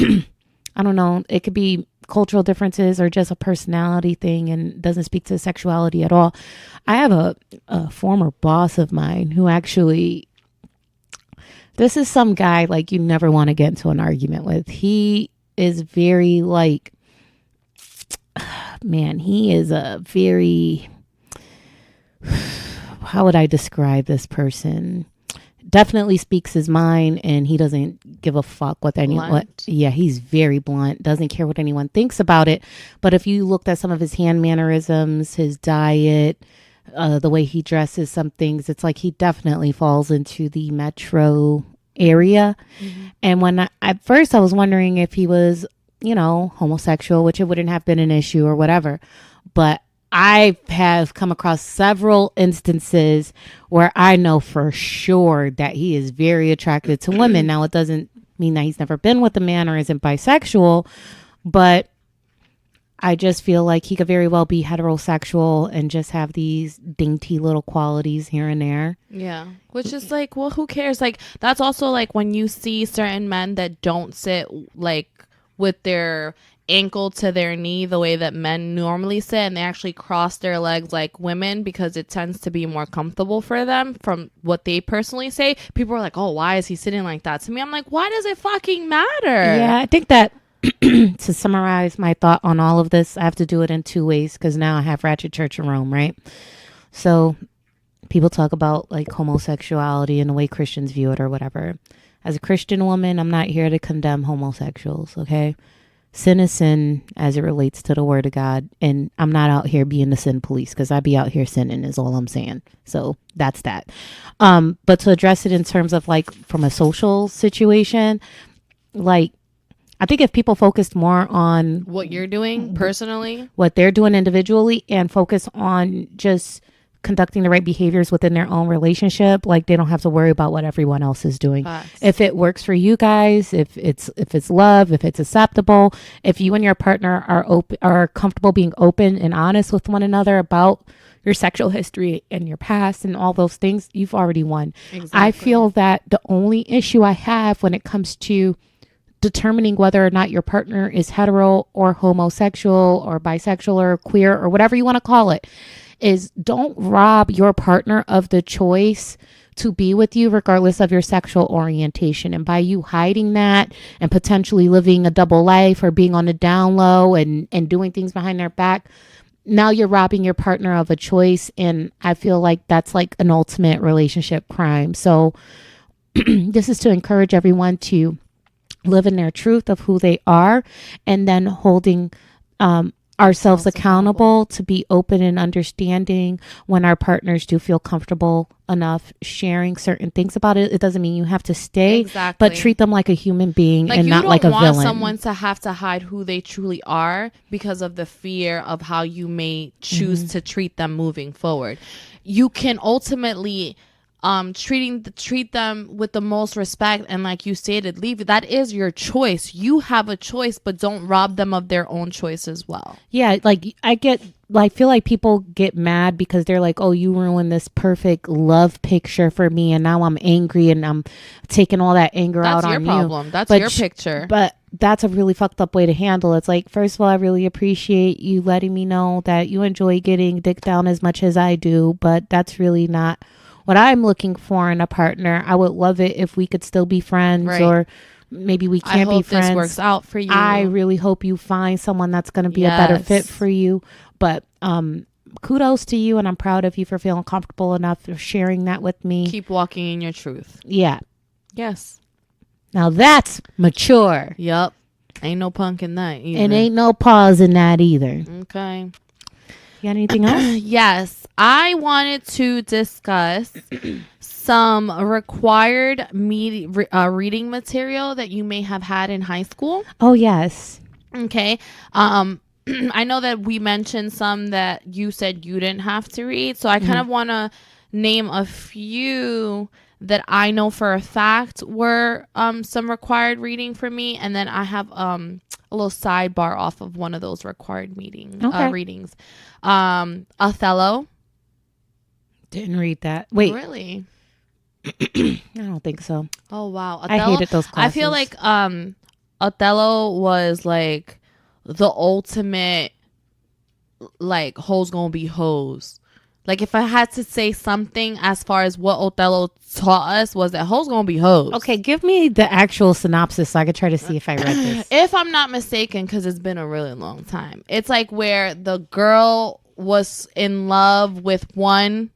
don't know. It could be cultural differences or just a personality thing and doesn't speak to sexuality at all. I have a former boss of mine who actually, this is some guy like you never want to get into an argument with. He is very like, man, he is a very, how would I describe this person? Definitely speaks his mind, and he doesn't give a fuck what anyone. Yeah, he's very blunt. Doesn't care what anyone thinks about it. But if you looked at some of his hand mannerisms, his diet, the way he dresses, some things, it's like he definitely falls into the metro area. Mm-hmm. And when at first I was wondering if he was, homosexual, which it wouldn't have been an issue or whatever, but I have come across several instances where I know for sure that he is very attracted to women. Now, it doesn't mean that he's never been with a man or isn't bisexual, but I just feel like he could very well be heterosexual and just have these dainty little qualities here and there. Yeah, which is like, well, who cares? Like, that's also like when you see certain men that don't sit like with their ankle to their knee the way that men normally sit, and they actually cross their legs like women because it tends to be more comfortable for them, from what they personally say. People are like, oh, why is he sitting like that? To me, I'm like, why does it fucking matter? Yeah, I think that to summarize my thought on all of this, I have to do it in two ways because now I have Ratchet Church in Rome, right? So people talk about like homosexuality and the way Christians view it or whatever. As a Christian woman, I'm not here to condemn homosexuals, okay? Sin is sin as it relates to the word of God. And I'm not out here being the sin police because I be out here sinning is all I'm saying. So that's that. But to address it in terms of like from a social situation, like I think if people focused more on what you're doing personally, what they're doing individually, and focus on just conducting the right behaviors within their own relationship, like they don't have to worry about what everyone else is doing. Facts. If it works for you guys, if it's love, if it's acceptable, if you and your partner are comfortable being open and honest with one another about your sexual history and your past and all those things, you've already won. Exactly. I feel that the only issue I have when it comes to determining whether or not your partner is hetero or homosexual or bisexual or queer or whatever you want to call it is don't rob your partner of the choice to be with you regardless of your sexual orientation. And by you hiding that and potentially living a double life or being on the down low and doing things behind their back, now you're robbing your partner of a choice. And I feel like that's like an ultimate relationship crime. So this is to encourage everyone to live in their truth of who they are, and then holding ourselves accountable to be open and understanding when our partners do feel comfortable enough sharing certain things about it. It doesn't mean you have to stay, but treat them like a human being and not like a villain. You don't want someone to have to hide who they truly are because of the fear of how you may choose to treat them moving forward. You can ultimately treat them with the most respect, and like you stated, leave. That is your choice. You have a choice, but don't rob them of their own choice as well. Yeah, like I feel like people get mad because they're like, oh, you ruined this perfect love picture for me, and now I'm angry and I'm taking all that anger out on you. That's your problem. That's your picture. But that's a really fucked up way to handle it. It's like, first of all, I really appreciate you letting me know that you enjoy getting dick down as much as I do, but that's really not what I'm looking for in a partner. I would love it if we could still be friends, or maybe we can't be friends. This works out for you. I really hope you find someone that's going to be a better fit for you. But kudos to you, and I'm proud of you for feeling comfortable enough for sharing that with me. Keep walking in your truth. Yeah. Yes. Now that's mature. Yep. Ain't no punk in that either. And ain't no pause in that either. Okay. You got anything else? Yes. I wanted to discuss some required reading material that you may have had in high school. Oh, yes. Okay. I know that we mentioned some that you said you didn't have to read. So I kind of want to name a few that I know for a fact were some required reading for me. And then I have a little sidebar off of one of those required readings. Othello. Didn't read that. Wait. Really? I don't think so. Oh, wow. Othello, I hated those classes. I feel like Othello was like the ultimate, like, hoes gonna be hoes. Like, if I had to say something as far as what Othello taught us, was that hoes gonna be hoes. Okay, give me the actual synopsis so I could try to see if I read this. If I'm not mistaken, because it's been a really long time. It's like where the girl was in love with one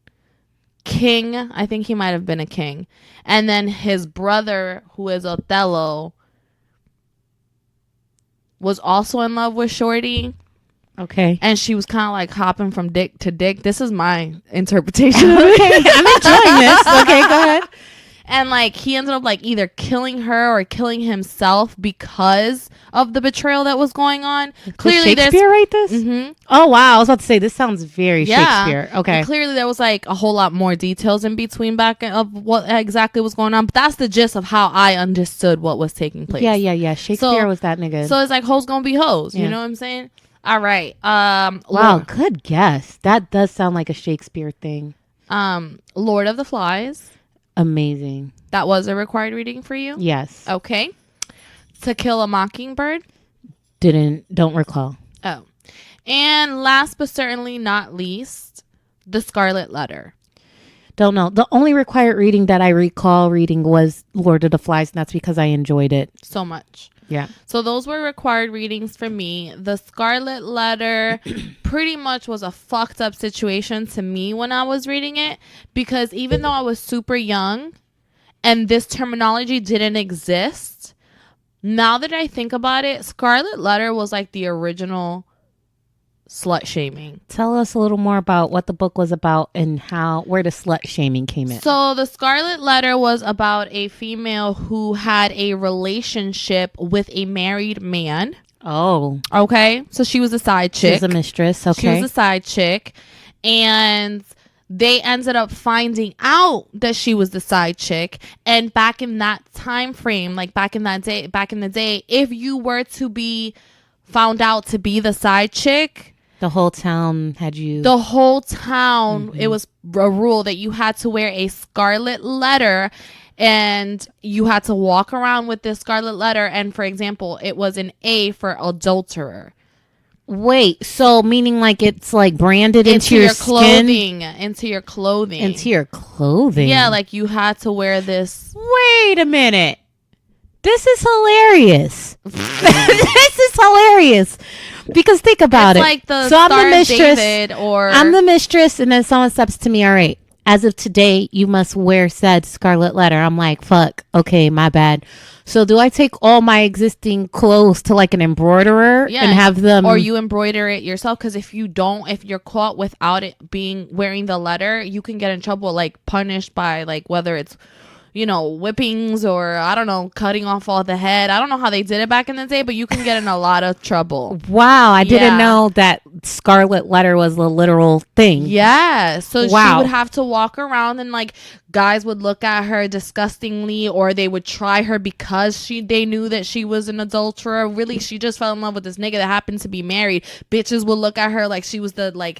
king. I think he might have been a king. And then his brother, who is Othello, was also in love with Shorty. Okay. And she was kind of like hopping from dick to dick. This is my interpretation of it. Okay, I'm enjoying this. Okay, go ahead. And like he ended up like either killing her or killing himself because of the betrayal that was going on. Clearly, Shakespeare write this? Mm-hmm. Oh wow, I was about to say this sounds very Shakespeare. Okay. And clearly, there was like a whole lot more details in between back of what exactly was going on. But that's the gist of how I understood what was taking place. Yeah. Shakespeare was that nigga. So it's like hoes gonna be hoes. Yeah. You know what I'm saying? All right. Wow, good guess. That does sound like a Shakespeare thing. Lord of the Flies. Amazing. That was a required reading for you? Yes. Okay. To Kill a Mockingbird. Don't recall. Oh. And last but certainly not least, The Scarlet Letter. Don't know. The only required reading that I recall reading was Lord of the Flies, and that's because I enjoyed it so much. Yeah. So those were required readings for me. The Scarlet Letter pretty much was a fucked up situation to me when I was reading it, because even though I was super young and this terminology didn't exist, now that I think about it, Scarlet Letter was like the original slut shaming. Tell us a little more about what the book was about and where the slut shaming came in. So the Scarlet Letter was about a female who had a relationship with a married man. Oh. Okay. So she was a side chick. She was a mistress. Okay. She was a side chick. And they ended up finding out that she was the side chick. And back in that time frame, like back in the day, if you were to be found out to be the side chick, the whole town had you. The whole town, It was a rule that you had to wear a scarlet letter, and you had to walk around with this scarlet letter. And for example, it was an A for adulterer. Wait, so meaning like it's like branded into your clothing, skin? into your clothing. Into your clothing? Yeah, like you had to wear this. Wait a minute. This is hilarious. This is hilarious. Because think about it's it. Like the so I'm the mistress. David or I'm the mistress, and then someone steps to me. All right. As of today, you must wear said scarlet letter. I'm like, fuck. Okay, my bad. So do I take all my existing clothes to like an embroiderer and have them, or you embroider it yourself? Because if you don't, if you're caught without it being wearing the letter, you can get in trouble, like punished by like whether it's, you know, whippings or I don't know, cutting off all the head. I don't know how they did it back in the day, but you can get in a lot of trouble. Wow, I didn't know that scarlet letter was the literal thing. Yeah, so she would have to walk around and like guys would look at her disgustingly, or they would try her because they knew that she was an adulterer. Really, she just fell in love with this nigga that happened to be married. Bitches would look at her like she was the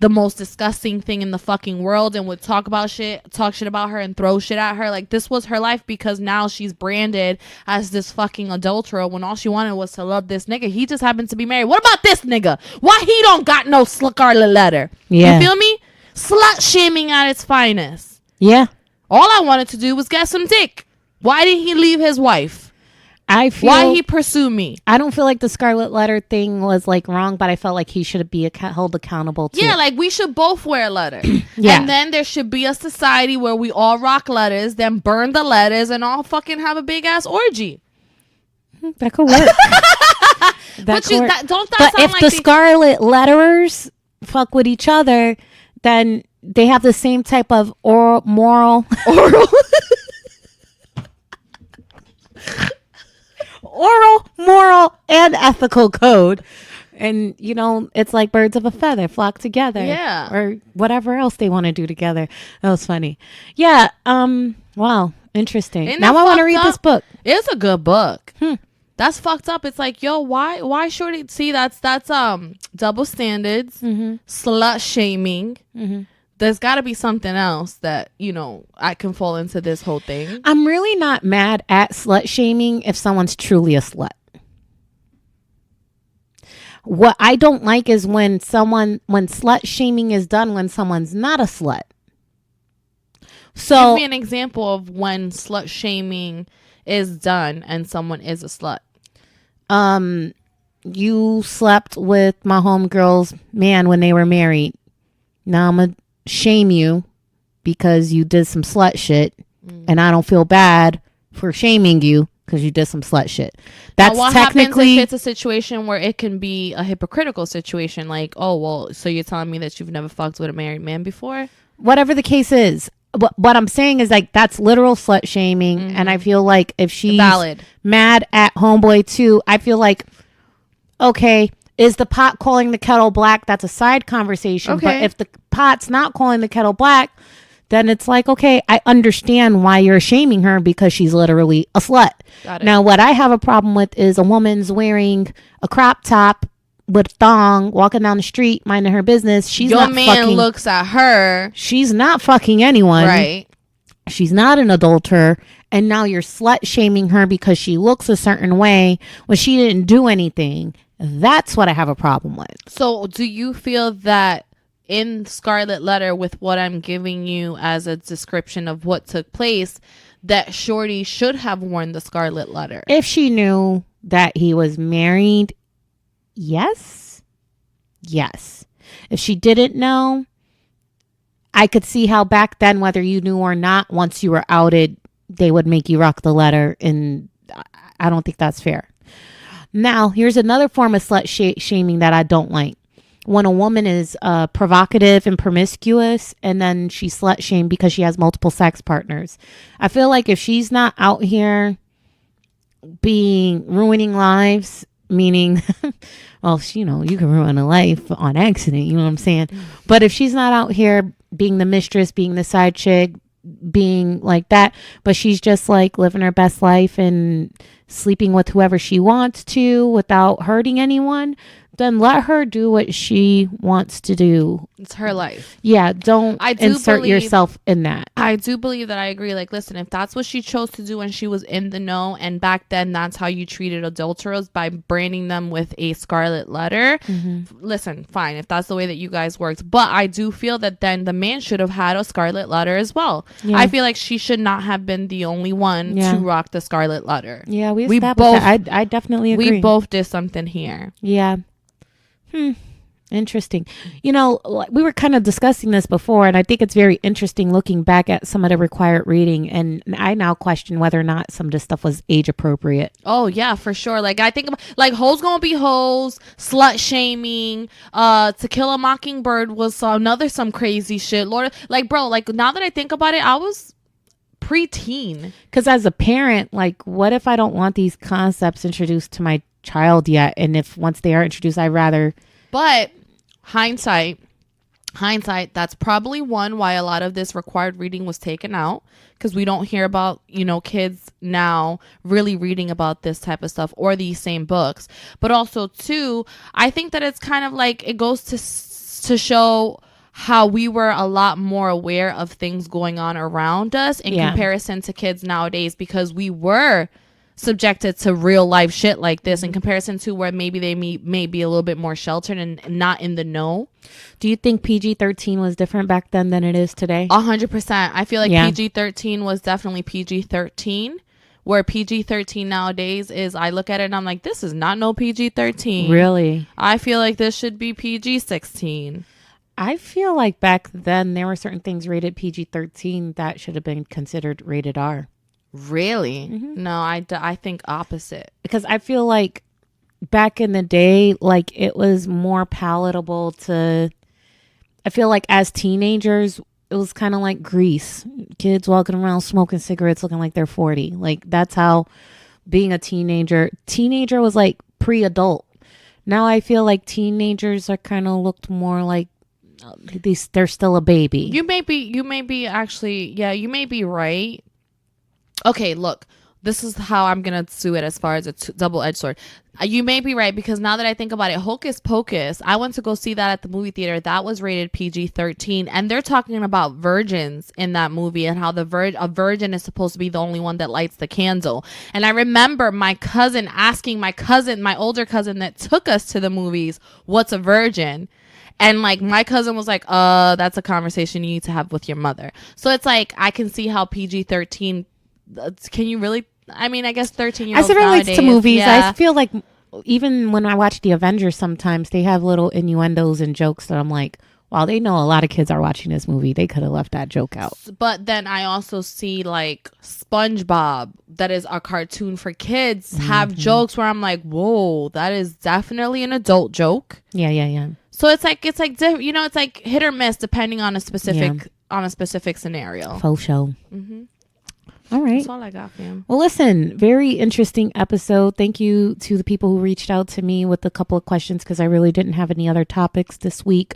most disgusting thing in the fucking world and would talk shit about her and throw shit at her. Like this was her life because now she's branded as this fucking adulterer when all she wanted was to love this nigga. He just happened to be married. What about this nigga? Why he don't got no scarlet letter? Yeah. You feel me? Slut shaming at its finest. Yeah. All I wanted to do was get some dick. Why did he leave his wife? Why he pursue me? I don't feel like the scarlet letter thing was like wrong, but I felt like he should be held accountable too. Yeah, like we should both wear a letter. Yeah. And then there should be a society where we all rock letters, then burn the letters and all fucking have a big ass orgy. That could work. But if the scarlet letterers fuck with each other, then they have the same type of moral oral, moral, and ethical code. And, you know, it's like birds of a feather flock together. Yeah. Or whatever else they want to do together. That was funny. Yeah. Wow. Interesting. Now I want to read this book. It's a good book. That's fucked up. It's like, yo, why shorty? See, that's double standards, slut shaming. There's got to be something else that, you know, I can fall into this whole thing. I'm really not mad at slut shaming if someone's truly a slut. What I don't like is when slut shaming is done when someone's not a slut. So give me an example of when slut shaming is done and someone is a slut. You slept with my homegirl's man when they were married. Now I'm gonna shame you because you did some slut shit, and I don't feel bad for shaming you because you did some slut shit. That's what technically happens if it's a situation where it can be a hypocritical situation, like, oh well, so you're telling me that you've never fucked with a married man before? Whatever the case is. What I'm saying is like that's literal slut shaming, and I feel like if she's mad at homeboy too, I feel like, okay, is the pot calling the kettle black? That's a side conversation. Okay. But if the pot's not calling the kettle black, then it's like, okay, I understand why you're shaming her because she's literally a slut. Now, what I have a problem with is a woman's wearing a crop top with thong, walking down the street, minding her business. Your man looks at her. She's not fucking anyone. Right. She's not an adulterer. And now you're slut shaming her because she looks a certain way when she didn't do anything. That's what I have a problem with. So do you feel that in Scarlet Letter, with what I'm giving you as a description of what took place, that shorty should have worn the Scarlet Letter? If she knew that he was married, yes. If she didn't know, I could see how back then, whether you knew or not, once you were outed, they would make you rock the letter. And I don't think that's fair. Now, here's another form of slut shaming that I don't like. When a woman is provocative and promiscuous, and then she's slut shamed because she has multiple sex partners. I feel like if she's not out here ruining lives, meaning, well, you know, you can ruin a life on accident, you know what I'm saying? But if she's not out here being the mistress, being the side chick, being like that, but she's just like living her best life and sleeping with whoever she wants to without hurting anyone, then let her do what she wants to do. It's her life. Yeah, don't insert yourself in that. I do believe that I agree. Like, listen, if that's what she chose to do when she was in the know, and back then that's how you treated adulterers by branding them with a scarlet letter, listen, fine, if that's the way that you guys worked. But I do feel that then the man should have had a scarlet letter as well. Yeah. I feel like she should not have been the only one to rock the scarlet letter. Yeah, we both. I definitely agree. We both did something here. Yeah. Interesting. You know, we were kind of discussing this before, and I think it's very interesting looking back at some of the required reading, and I now question whether or not some of this stuff was age appropriate. Oh yeah, for sure. Like, I think like hoes gonna be hoes, slut shaming, To Kill a Mockingbird was some crazy shit. Lord, like, bro, like, now that I think about it, I was preteen. Because as a parent, like, what if I don't want these concepts introduced to my child yet, and if once they are introduced, I'd rather. But hindsight, that's probably why a lot of this required reading was taken out, because we don't hear about, you know, kids now really reading about this type of stuff or these same books. But also too, I think that it's kind of like it goes to show how we were a lot more aware of things going on around us in comparison to kids nowadays, because we were subjected to real life shit like this in comparison to where maybe they may be a little bit more sheltered and not in the know. Do you think PG-13 was different back then than it is today? 100%. I feel like PG-13 was definitely PG-13, where PG-13 nowadays is, I look at it and I'm like, this is not no PG-13. Really? I feel like this should be PG-16. I feel like back then there were certain things rated PG-13 that should have been considered rated R. Really? No, I think opposite. Because I feel like back in the day, like, it was more palatable to, I feel like as teenagers, it was kind of like Grease. Kids walking around smoking cigarettes looking like they're 40. Like, that's how being a teenager was like pre-adult. Now I feel like teenagers are kind of looked more like they're still a baby. You may be actually, you may be right. Okay, look, this is how I'm going to sue it as far as a double-edged sword. You may be right, because now that I think about it, Hocus Pocus, I went to go see that at the movie theater. That was rated PG-13, and they're talking about virgins in that movie and how a virgin is supposed to be the only one that lights the candle. And I remember my cousin asking my older cousin that took us to the movies, what's a virgin? And like, my cousin was like, that's a conversation you need to have with your mother. So it's like, I can see how PG-13... Can you really? I mean, I guess 13-year-olds as it relates nowadays, to movies, I feel like even when I watch the Avengers, sometimes they have little innuendos and jokes that I'm like, wow, they know a lot of kids are watching this movie. They could have left that joke out. But then I also see like SpongeBob, that is a cartoon for kids, have jokes where I'm like, whoa, that is definitely an adult joke. Yeah. So it's like you know, it's like hit or miss depending on a specific scenario. Faux show. All right. That's all I got, fam. Well, listen, very interesting episode. Thank you to the people who reached out to me with a couple of questions, because I really didn't have any other topics this week.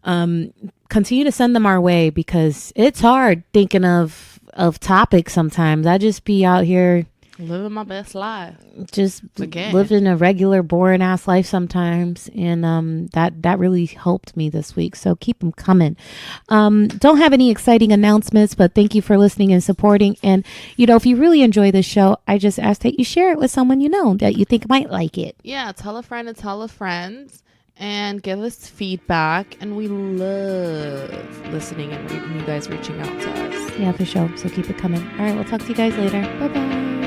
Continue to send them our way, because it's hard thinking of topics sometimes. I just be out here living my best life, just living a regular boring ass life sometimes, and that really helped me this week. So keep them coming. Don't have any exciting announcements, but thank you for listening and supporting. And you know, if you really enjoy this show, I just ask that you share it with someone you know that you think might like it. Yeah, tell a friend and tell a friend, and give us feedback. And we love listening and you guys reaching out to us. Yeah, for sure. So keep it coming. All right, we'll talk to you guys later. Bye bye.